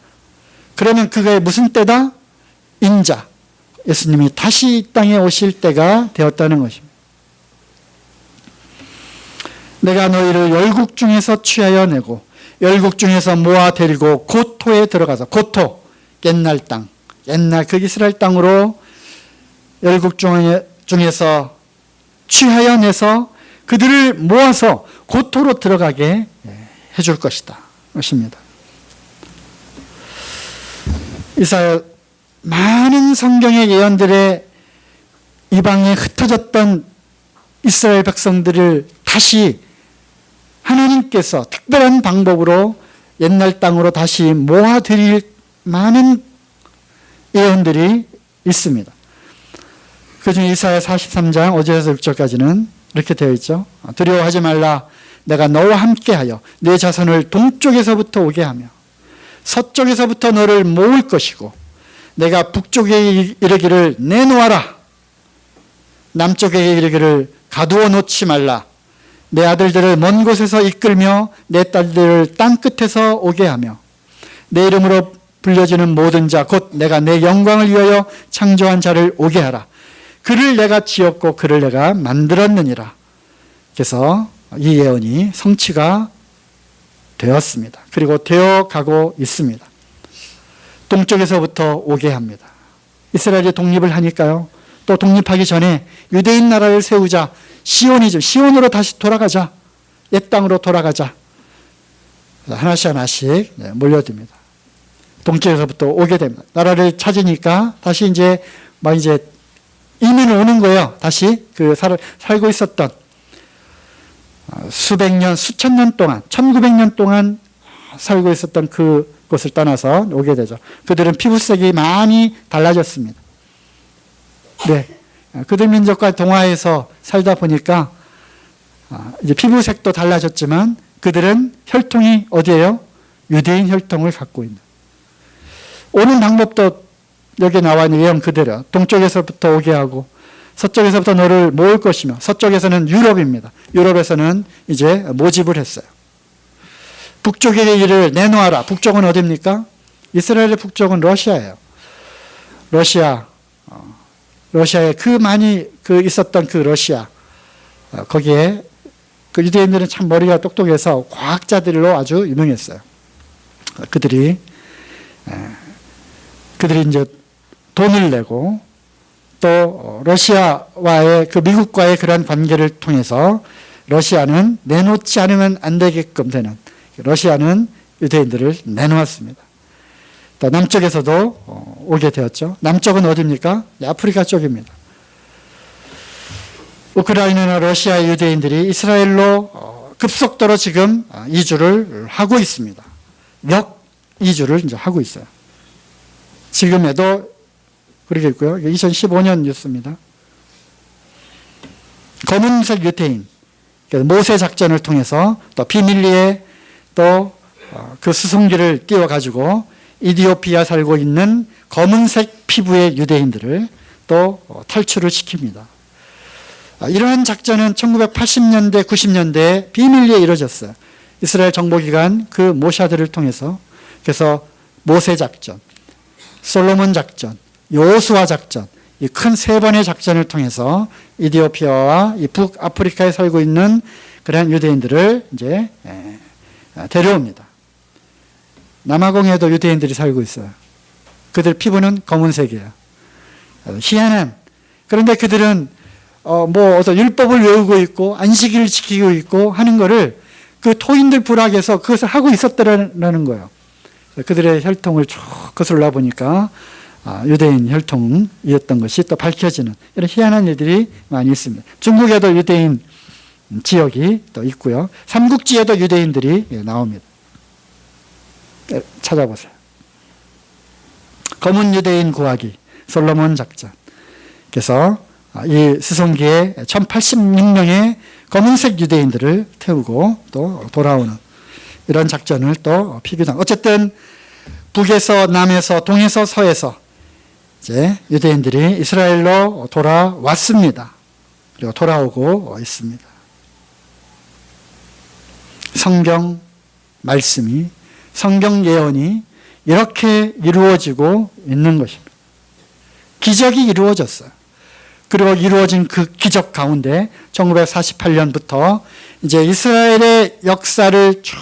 그러면 그게 무슨 때다? 인자. 예수님이 다시 이 땅에 오실 때가 되었다는 것입니다. 내가 너희를 열국 중에서 취하여 내고 열국 중에서 모아 데리고 고토에 들어가서 고토, 옛날 땅, 옛날 그 이스라엘 땅으로 열국 중에서 취하여 내서 그들을 모아서 고토로 들어가게 해줄 것이다. 것입니다. 이사야 많은 성경의 예언들의 이방에 흩어졌던 이스라엘 백성들을 다시 하나님께서 특별한 방법으로 옛날 땅으로 다시 모아드릴 많은 예언들이 있습니다. 그중에 이사야 43장 5절에서 6절까지는 이렇게 되어 있죠. 두려워하지 말라. 내가 너와 함께하여 내 자손을 동쪽에서부터 오게 하며 서쪽에서부터 너를 모을 것이고 내가 북쪽에 이르기를 내놓아라. 남쪽에 이르기를 가두어 놓지 말라. 내 아들들을 먼 곳에서 이끌며 내 딸들을 땅 끝에서 오게 하며 내 이름으로 불려지는 모든 자 곧 내가 내 영광을 위하여 창조한 자를 오게 하라. 그를 내가 지었고 그를 내가 만들었느니라. 그래서 이 예언이 성취가 되었습니다. 그리고 되어가고 있습니다. 동쪽에서부터 오게 합니다. 이스라엘이 독립을 하니까요. 또 독립하기 전에 유대인 나라를 세우자. 시온이죠. 시온으로 다시 돌아가자. 옛 땅으로 돌아가자. 하나씩 하나씩 몰려듭니다. 동쪽에서부터 오게 됩니다. 나라를 찾으니까 다시 이제 이민을 오는 거예요. 다시 살고 있었던 수백 년, 수천 년 동안, 1900년 동안 살고 있었던 그곳을 떠나서 오게 되죠. 그들은 피부색이 많이 달라졌습니다. 네. 그들 민족과 동화에서 살다 보니까 이제 피부색도 달라졌지만 그들은 혈통이 어디예요? 유대인 혈통을 갖고 있는. 오는 방법도 여기 나와 있는 예언 그대로 동쪽에서부터 오게 하고 서쪽에서부터 너를 모을 것이며 서쪽에서는 유럽입니다. 유럽에서는 이제 모집을 했어요. 북쪽의 일을 내놓아라. 북쪽은 어디입니까? 이스라엘의 북쪽은 러시아예요. 러시아에 많이 있었던 러시아. 거기에 유대인들은 참 머리가 똑똑해서 과학자들로 아주 유명했어요. 그들이 이제 돈을 내고 또 러시아와의 미국과의 그러한 관계를 통해서 러시아는 내놓지 않으면 안 되게끔 되는 러시아는 유대인들을 내놓았습니다. 또 남쪽에서도 오게 되었죠. 남쪽은 어디입니까? 아프리카 쪽입니다. 우크라이나나 러시아의 유대인들이 이스라엘로 급속도로 지금 이주를 하고 있습니다. 역 이주를 이제 하고 있어요. 지금에도 그렇게 있고요. 2015년 뉴스입니다. 검은색 유대인, 모세 작전을 통해서 또 비밀리에 또 그 수송기를 띄워가지고 이디오피아 살고 있는 검은색 피부의 유대인들을 또 탈출을 시킵니다. 이러한 작전은 1980년대, 90년대에 비밀리에 이루어졌어요. 이스라엘 정보기관 모샤드를 통해서. 그래서 모세 작전, 솔로몬 작전, 여호수아 작전, 이 큰 세 번의 작전을 통해서 이디오피아와 이 북아프리카에 살고 있는 그러한 유대인들을 이제 데려옵니다. 남아공에도 유대인들이 살고 있어요. 그들 피부는 검은색이에요. 희한한. 그런데 그들은 어떤 율법을 외우고 있고 안식일을 지키고 있고 하는 거를 토인들 부락에서 그것을 하고 있었다라는 거예요. 그들의 혈통을 쭉 거슬러 보니까 유대인 혈통이었던 것이 또 밝혀지는 이런 희한한 일들이 많이 있습니다. 중국에도 유대인 지역이 또 있고요. 삼국지에도 유대인들이 나옵니다. 찾아보세요. 검은 유대인 구하기, 솔로몬 작전. 그래서 이 수송기에 1086명의 검은색 유대인들을 태우고 또 돌아오는 이런 작전을 또 피비당. 어쨌든 북에서 남에서 동에서 서에서 이제 유대인들이 이스라엘로 돌아왔습니다. 그리고 돌아오고 있습니다. 성경 말씀이, 성경 예언이 이렇게 이루어지고 있는 것입니다. 기적이 이루어졌어요. 그리고 이루어진 그 기적 가운데 1948년부터 이제 이스라엘의 역사를 쭉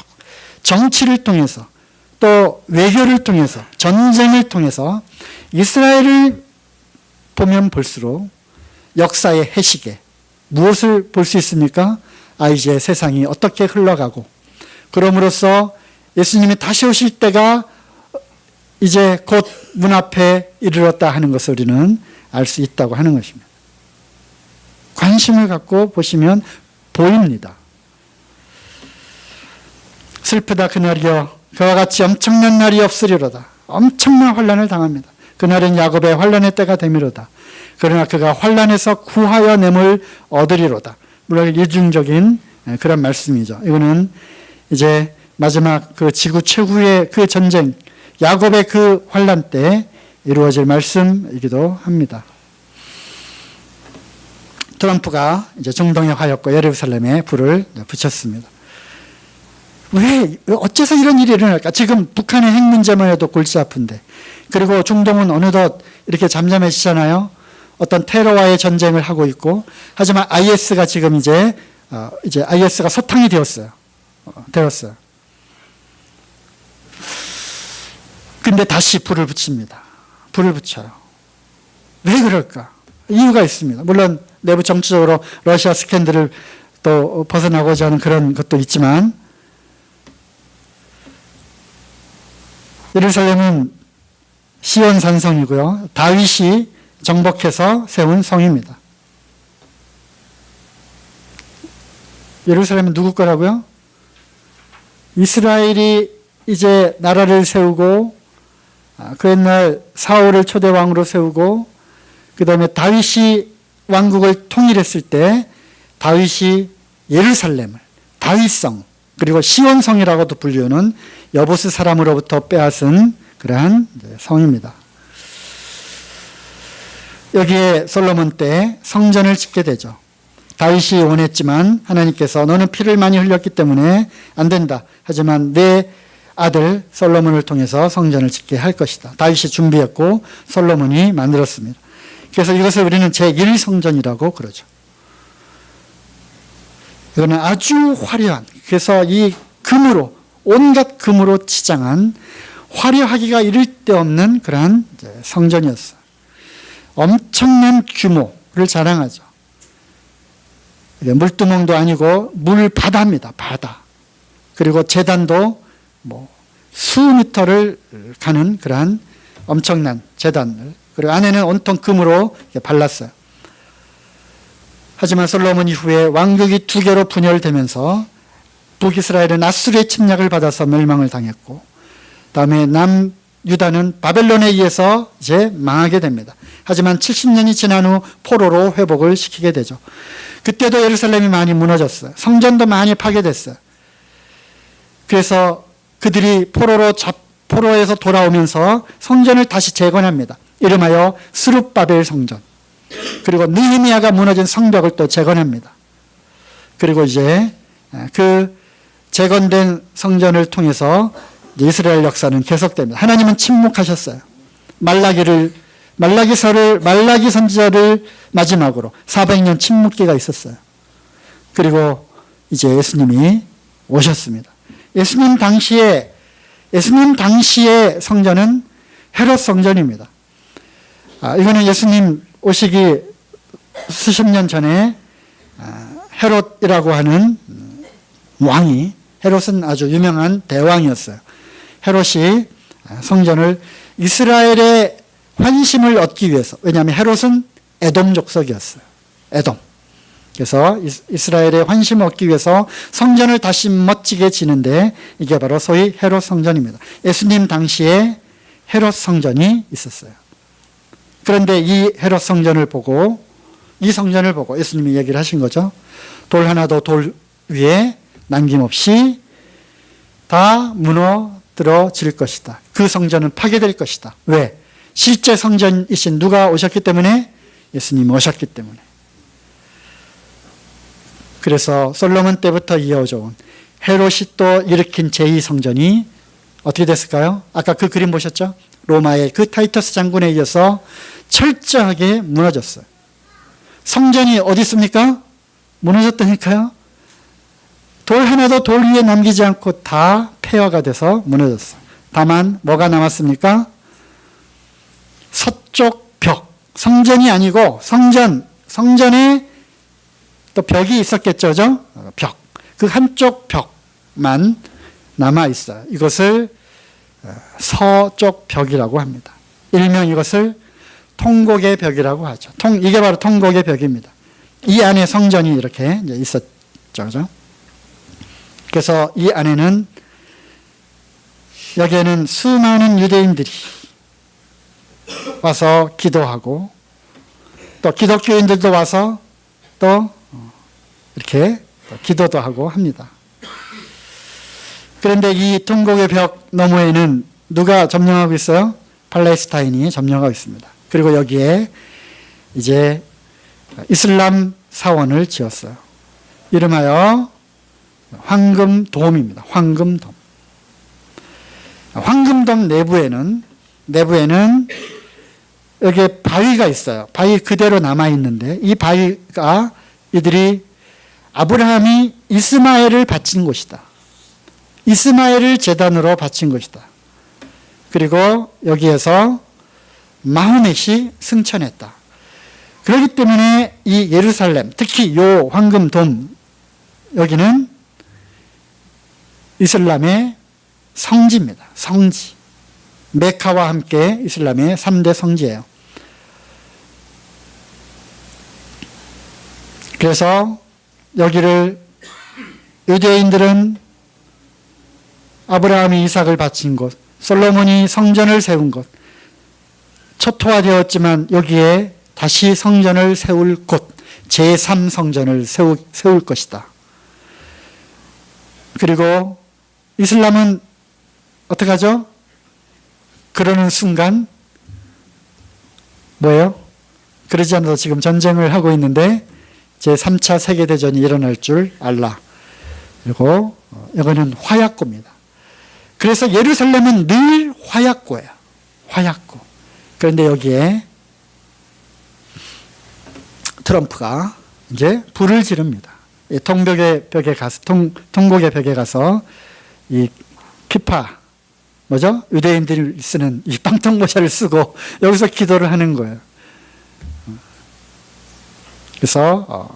정치를 통해서 또 외교를 통해서 전쟁을 통해서 이스라엘을 보면 볼수록 역사의 해시계 무엇을 볼 수 있습니까? 이제 세상이 어떻게 흘러가고 그럼으로써 예수님이 다시 오실 때가 이제 곧 문 앞에 이르렀다 하는 것을 우리는 알 수 있다고 하는 것입니다. 관심을 갖고 보시면 보입니다. 슬프다 그날이여 그와 같이 엄청난 날이 없으리로다. 엄청난 환난을 당합니다. 그날은 야곱의 환난의 때가 되미로다. 그러나 그가 환난에서 구하여 냄을 얻으리로다. 물론 이중적인 그런 말씀이죠. 이거는 이제 마지막 지구 최후의 전쟁 야곱의 환난 때 이루어질 말씀이기도 합니다. 트럼프가 이제 중동의 화약과 예루살렘에 불을 붙였습니다. 어째서 이런 일이 일어날까? 지금 북한의 핵 문제만 해도 골치 아픈데. 그리고 중동은 어느덧 이렇게 잠잠해지잖아요. 어떤 테러와의 전쟁을 하고 있고. 하지만 IS가 지금 이제 IS가 서탕이 되었어요. 근데 다시 불을 붙입니다. 불을 붙여요. 왜 그럴까? 이유가 있습니다. 물론 내부 정치적으로 러시아 스캔들을 또 벗어나고자 하는 그런 것도 있지만, 예루살렘은 시온 산성이고요. 다윗이 정복해서 세운 성입니다. 예루살렘은 누구 거라고요? 이스라엘이 이제 나라를 세우고, 그 옛날 사울을 초대왕으로 세우고, 그 다음에 다윗이 왕국을 통일했을 때 다윗이 예루살렘을, 다윗성, 그리고 시온성이라고도 불리우는 여부스 사람으로부터 빼앗은 그러한 성입니다. 여기에 솔로몬 때 성전을 짓게 되죠. 다윗이 원했지만 하나님께서 너는 피를 많이 흘렸기 때문에 안 된다. 하지만 내 아들 솔로몬을 통해서 성전을 짓게 할 것이다. 다윗이 준비했고 솔로몬이 만들었습니다. 그래서 이것을 우리는 제1성전이라고 그러죠. 이거는 아주 화려한, 그래서 이 금으로, 온갖 금으로 치장한 화려하기가 이를 데 없는 그러한 성전이었어요. 엄청난 규모를 자랑하죠. 물두멍도 아니고 물바다입니다. 바다. 그리고 제단도 수미터를 가는 그러한 엄청난 제단을, 그리고 안에는 온통 금으로 발랐어요. 하지만 솔로몬 이후에 왕국이 두 개로 분열되면서 북이스라엘은 아수르의 침략을 받아서 멸망을 당했고, 다음에 남유다는 바벨론에 의해서 이제 망하게 됩니다. 하지만 70년이 지난 후 포로로 회복을 시키게 되죠. 그때도 예루살렘이 많이 무너졌어요. 성전도 많이 파괴됐어요. 그래서 그들이 포로에서 돌아오면서 성전을 다시 재건합니다. 이름하여 스룹바벨 성전. 그리고 느헤미야가 무너진 성벽을 또 재건합니다. 그리고 이제 그 재건된 성전을 통해서 이스라엘 역사는 계속됩니다. 하나님은 침묵하셨어요. 말라기 선지자를 마지막으로 400년 침묵기가 있었어요. 그리고 이제 예수님이 오셨습니다. 예수님 당시의 성전은 헤롯 성전입니다. 이거는 예수님 오시기 수십 년 전에 헤롯이라고 하는 왕이, 헤롯은 아주 유명한 대왕이었어요. 헤롯이 성전을 이스라엘의 환심을 얻기 위해서, 왜냐하면 헤롯은 에돔 족속이었어요. 에돔. 그래서 이스라엘의 환심을 얻기 위해서 성전을 다시 멋지게 지는데, 이게 바로 소위 헤롯 성전입니다. 예수님 당시에 헤롯 성전이 있었어요. 그런데 이 헤롯 성전을 보고, 이 성전을 보고 예수님이 얘기를 하신 거죠. 돌 하나도 돌 위에 남김없이 다 무너뜨려질 것이다. 그 성전은 파괴될 것이다. 왜? 실제 성전이신 누가 오셨기 때문에? 예수님이 오셨기 때문에. 그래서 솔로몬 때부터 이어져 온 헤롯이 또 일으킨 제2성전이 어떻게 됐을까요? 아까 그 그림 보셨죠? 로마의 그 타이터스 장군에 이어서 철저하게 무너졌어요. 성전이 어디 있습니까? 무너졌다니까요. 돌 하나도 돌 위에 남기지 않고 다 폐허가 돼서 무너졌어요. 다만 뭐가 남았습니까? 서쪽 벽. 성전이 아니고 성전에 또 벽이 있었겠죠. 그죠? 벽. 그 한쪽 벽만 남아 있어요. 이것을 서쪽 벽이라고 합니다. 일명 이것을 통곡의 벽이라고 하죠. 이게 바로 통곡의 벽입니다. 이 안에 성전이 이렇게 있었죠. 그죠? 그래서 이 안에는, 여기에는 수많은 유대인들이 와서 기도하고, 또 기독교인들도 와서 또 이렇게 기도도 하고 합니다. 그런데 이 통곡의 벽 너머에는 누가 점령하고 있어요? 팔레스타인이 점령하고 있습니다. 그리고 여기에 이제 이슬람 사원을 지었어요. 이름하여 황금돔입니다. 황금돔. 황금돔 내부에는 여기에 바위가 있어요. 바위 그대로 남아있는데, 이 바위가 이들이 아브라함이 이스마엘을 바친 곳이다. 이스마엘을 제단으로 바친 것이다. 그리고 여기에서 마호멧이 승천했다. 그렇기 때문에 이 예루살렘, 특히 요 황금돔, 여기는 이슬람의 성지입니다. 성지. 메카와 함께 이슬람의 3대 성지예요. 그래서 여기를 유대인들은 아브라함이 이삭을 바친 곳, 솔로몬이 성전을 세운 곳, 초토화되었지만 여기에 다시 성전을 세울 곳, 제3성전을 세울 것이다. 그리고 이슬람은 어떻게 하죠? 그러는 순간 뭐예요? 그러지 않아도 지금 전쟁을 하고 있는데 제3차 세계대전이 일어날 줄 알라. 그리고 이거는 화약고입니다. 그래서 예루살렘은 늘 화약고예요. 화약고. 그런데 여기에 트럼프가 이제 불을 지릅니다. 통곡의 벽에 가서 이 키파, 뭐죠? 유대인들이 쓰는 이 빵통 모자를 쓰고 여기서 기도를 하는 거예요. 그래서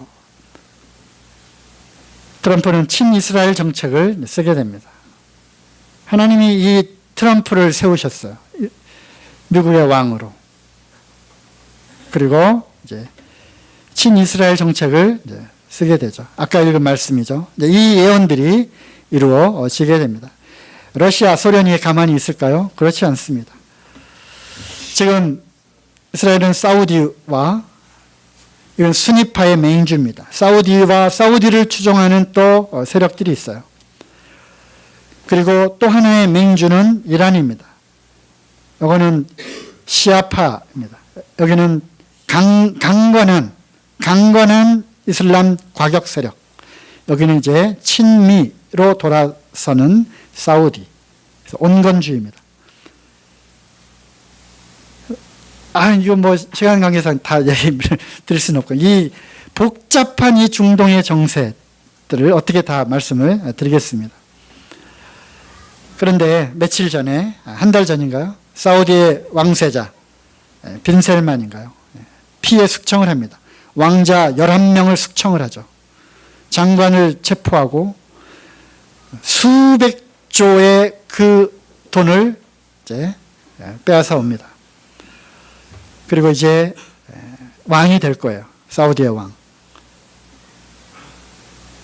트럼프는 친이스라엘 정책을 쓰게 됩니다. 하나님이 이 트럼프를 세우셨어요. 미국의 왕으로. 그리고 이제 친이스라엘 정책을 이제 쓰게 되죠. 아까 읽은 말씀이죠. 이 예언들이 이루어지게 됩니다. 러시아, 소련이 가만히 있을까요? 그렇지 않습니다. 지금 이스라엘은 사우디와 이건 수니파의 맹주입니다. 사우디와 사우디를 추종하는 또 세력들이 있어요. 그리고 또 하나의 맹주는 이란입니다. 이거는 시아파입니다. 여기는 강건한 이슬람 과격 세력. 여기는 이제 친미로 돌아서는 사우디. 그래서 온건주의입니다. 이거 뭐 시간 관계상 다 얘기 드릴 수는 없고, 이 복잡한 이 중동의 정세들을 어떻게 다 말씀을 드리겠습니다. 그런데 며칠 전에, 한 달 전인가요? 사우디의 왕세자, 빈셀만인가요? 피해 숙청을 합니다. 왕자 11명을 숙청을 하죠. 장관을 체포하고 수백 조의 그 돈을 이제 빼앗아 옵니다. 그리고 이제 왕이 될 거예요. 사우디의 왕.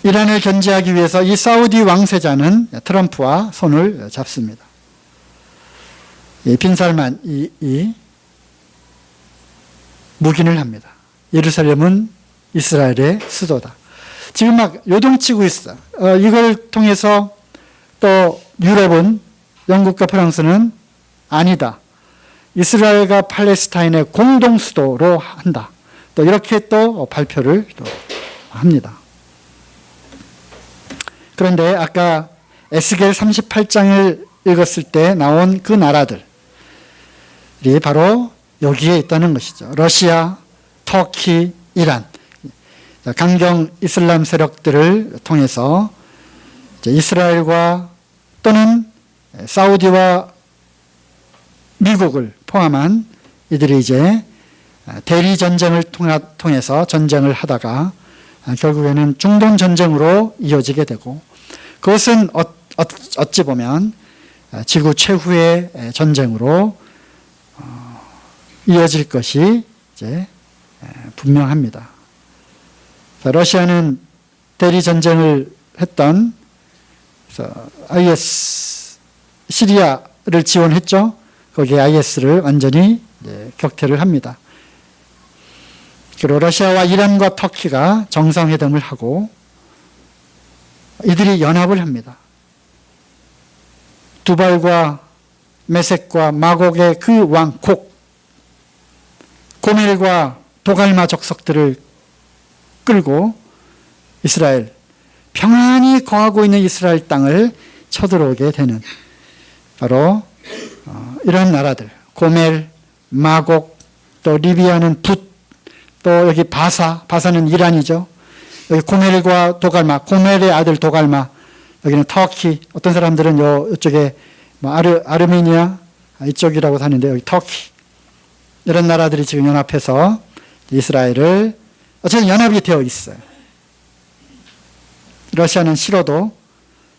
이란을 견제하기 위해서 이 사우디 왕세자는 트럼프와 손을 잡습니다. 이 빈살만이 묵인을 합니다. 예루살렘은 이스라엘의 수도다. 지금 막 요동치고 있어. 이걸 통해서 또 유럽은, 영국과 프랑스는 아니다. 이스라엘과 팔레스타인의 공동 수도로 한다. 또 이렇게 또 발표를 또 합니다. 그런데 아까 에스겔 38장을 읽었을 때 나온 그 나라들이 바로 여기에 있다는 것이죠. 러시아, 터키, 이란. 강경 이슬람 세력들을 통해서 이스라엘과 또는 사우디와 미국을 포함한 이들이 이제 대리 전쟁을 통해서 전쟁을 하다가 결국에는 중동 전쟁으로 이어지게 되고, 그것은 어찌 보면 지구 최후의 전쟁으로 이어질 것이 이제 분명합니다. 러시아는 대리 전쟁을 했던 IS, 시리아를 지원했죠. 거기에 IS를 완전히 격퇴를 합니다. 그리고 러시아와 이란과 터키가 정상회담을 하고 이들이 연합을 합니다. 두발과 메섹과 마곡의 그 왕 고멜과 도갈마 적석들을 끌고 이스라엘, 평안히 거하고 있는 이스라엘 땅을 쳐들어오게 되는 바로 이런 나라들, 고멜, 마곡, 또 리비아는 붓, 또 여기 바사는 이란이죠. 여기 고멜과 도갈마, 고멜의 아들 도갈마, 여기는 터키, 어떤 사람들은 이쪽에 아르메니아 이쪽이라고 하는데 여기 터키, 이런 나라들이 지금 연합해서 이스라엘을 어쨌든 연합이 되어 있어요. 러시아는 싫어도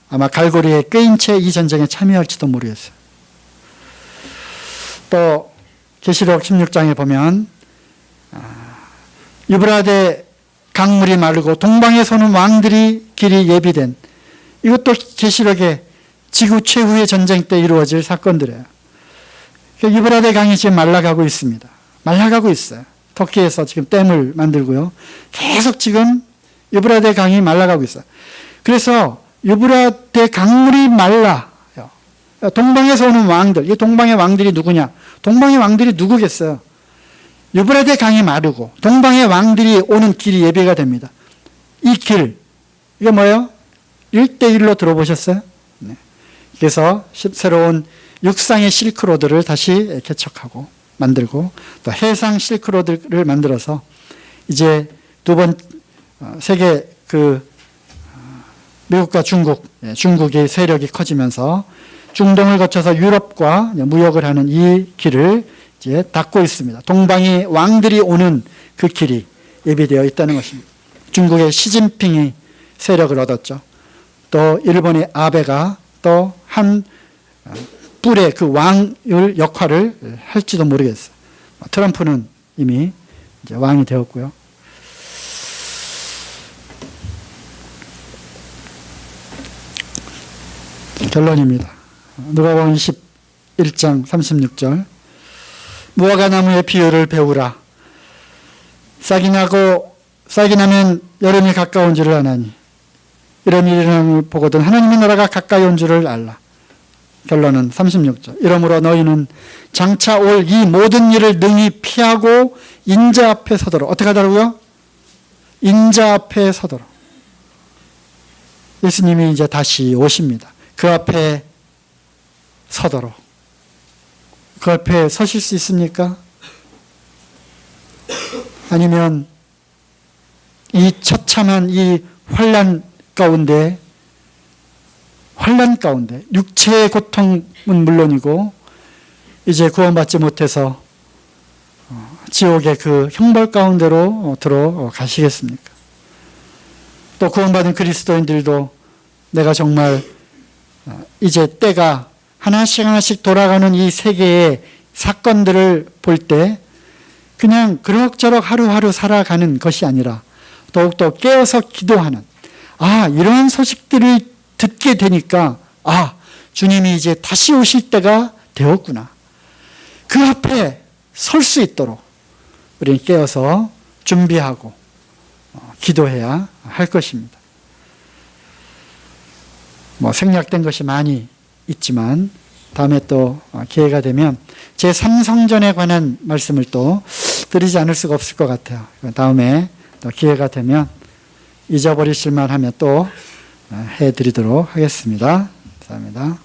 아마 갈고리에 꿰인 채 이 전쟁에 참여할지도 모르겠어요. 또 계시록 16장에 보면 유브라데 강물이 마르고 동방에서 오는 왕들이 길이 예비된, 이것도 계시록의 지구 최후의 전쟁 때 이루어질 사건들이에요. 유브라데 강이 지금 말라가고 있습니다. 말라가고 있어요. 터키에서 지금 댐을 만들고요. 계속 지금 유브라데 강이 말라가고 있어요. 그래서 유브라데 강물이 말라요. 동방에서 오는 왕들, 이 동방의 왕들이 누구냐? 동방의 왕들이 누구겠어요? 유브라데 강이 마르고 동방의 왕들이 오는 길이 예비가 됩니다. 이 길, 이게 뭐예요? 1대1로 들어보셨어요? 네. 그래서 새로운 육상의 실크로드를 다시 개척하고 만들고 또 해상 실크로드를 만들어서 이제 두 번 세계 미국과 중국의 세력이 커지면서 중동을 거쳐서 유럽과 무역을 하는 이 길을 이제 닫고 있습니다. 동방의 왕들이 오는 그 길이 예비되어 있다는 것입니다. 중국의 시진핑이 세력을 얻었죠. 또 일본의 아베가 또 한 뿔의 그 왕의 역할을 할지도 모르겠어요. 트럼프는 이미 이제 왕이 되었고요. 결론입니다. 누가복음 21장 36절. 무화과 나무의 비유를 배우라. 싹이 나면 여름이 가까운 줄을 아나니 이런 일을 보거든 하나님의 나라가 가까이 온 줄을 알라. 결론은 36절. 이러므로 너희는 장차 올 이 모든 일을 능히 피하고 인자 앞에 서도록. 어떻게 하더라고요? 인자 앞에 서도록. 예수님이 이제 다시 오십니다. 그 앞에 서도록. 그 앞에 서실 수 있습니까? 아니면 이 처참한 이 환난 가운데 육체의 고통은 물론이고 이제 구원받지 못해서 지옥의 그 형벌 가운데로 들어가시겠습니까? 또 구원받은 그리스도인들도 내가 정말 이제 때가 하나씩 돌아가는 이 세계의 사건들을 볼 때 그냥 그럭저럭 하루하루 살아가는 것이 아니라 더욱더 깨어서 기도하는, 이러한 소식들을 듣게 되니까 주님이 이제 다시 오실 때가 되었구나. 그 앞에 설 수 있도록 우리는 깨어서 준비하고 기도해야 할 것입니다. 생략된 것이 많이 있지만 다음에 또 기회가 되면 제3성전에 관한 말씀을 또 드리지 않을 수가 없을 것 같아요. 다음에 또 기회가 되면 잊어버리실 만하면 또 해드리도록 하겠습니다. 감사합니다.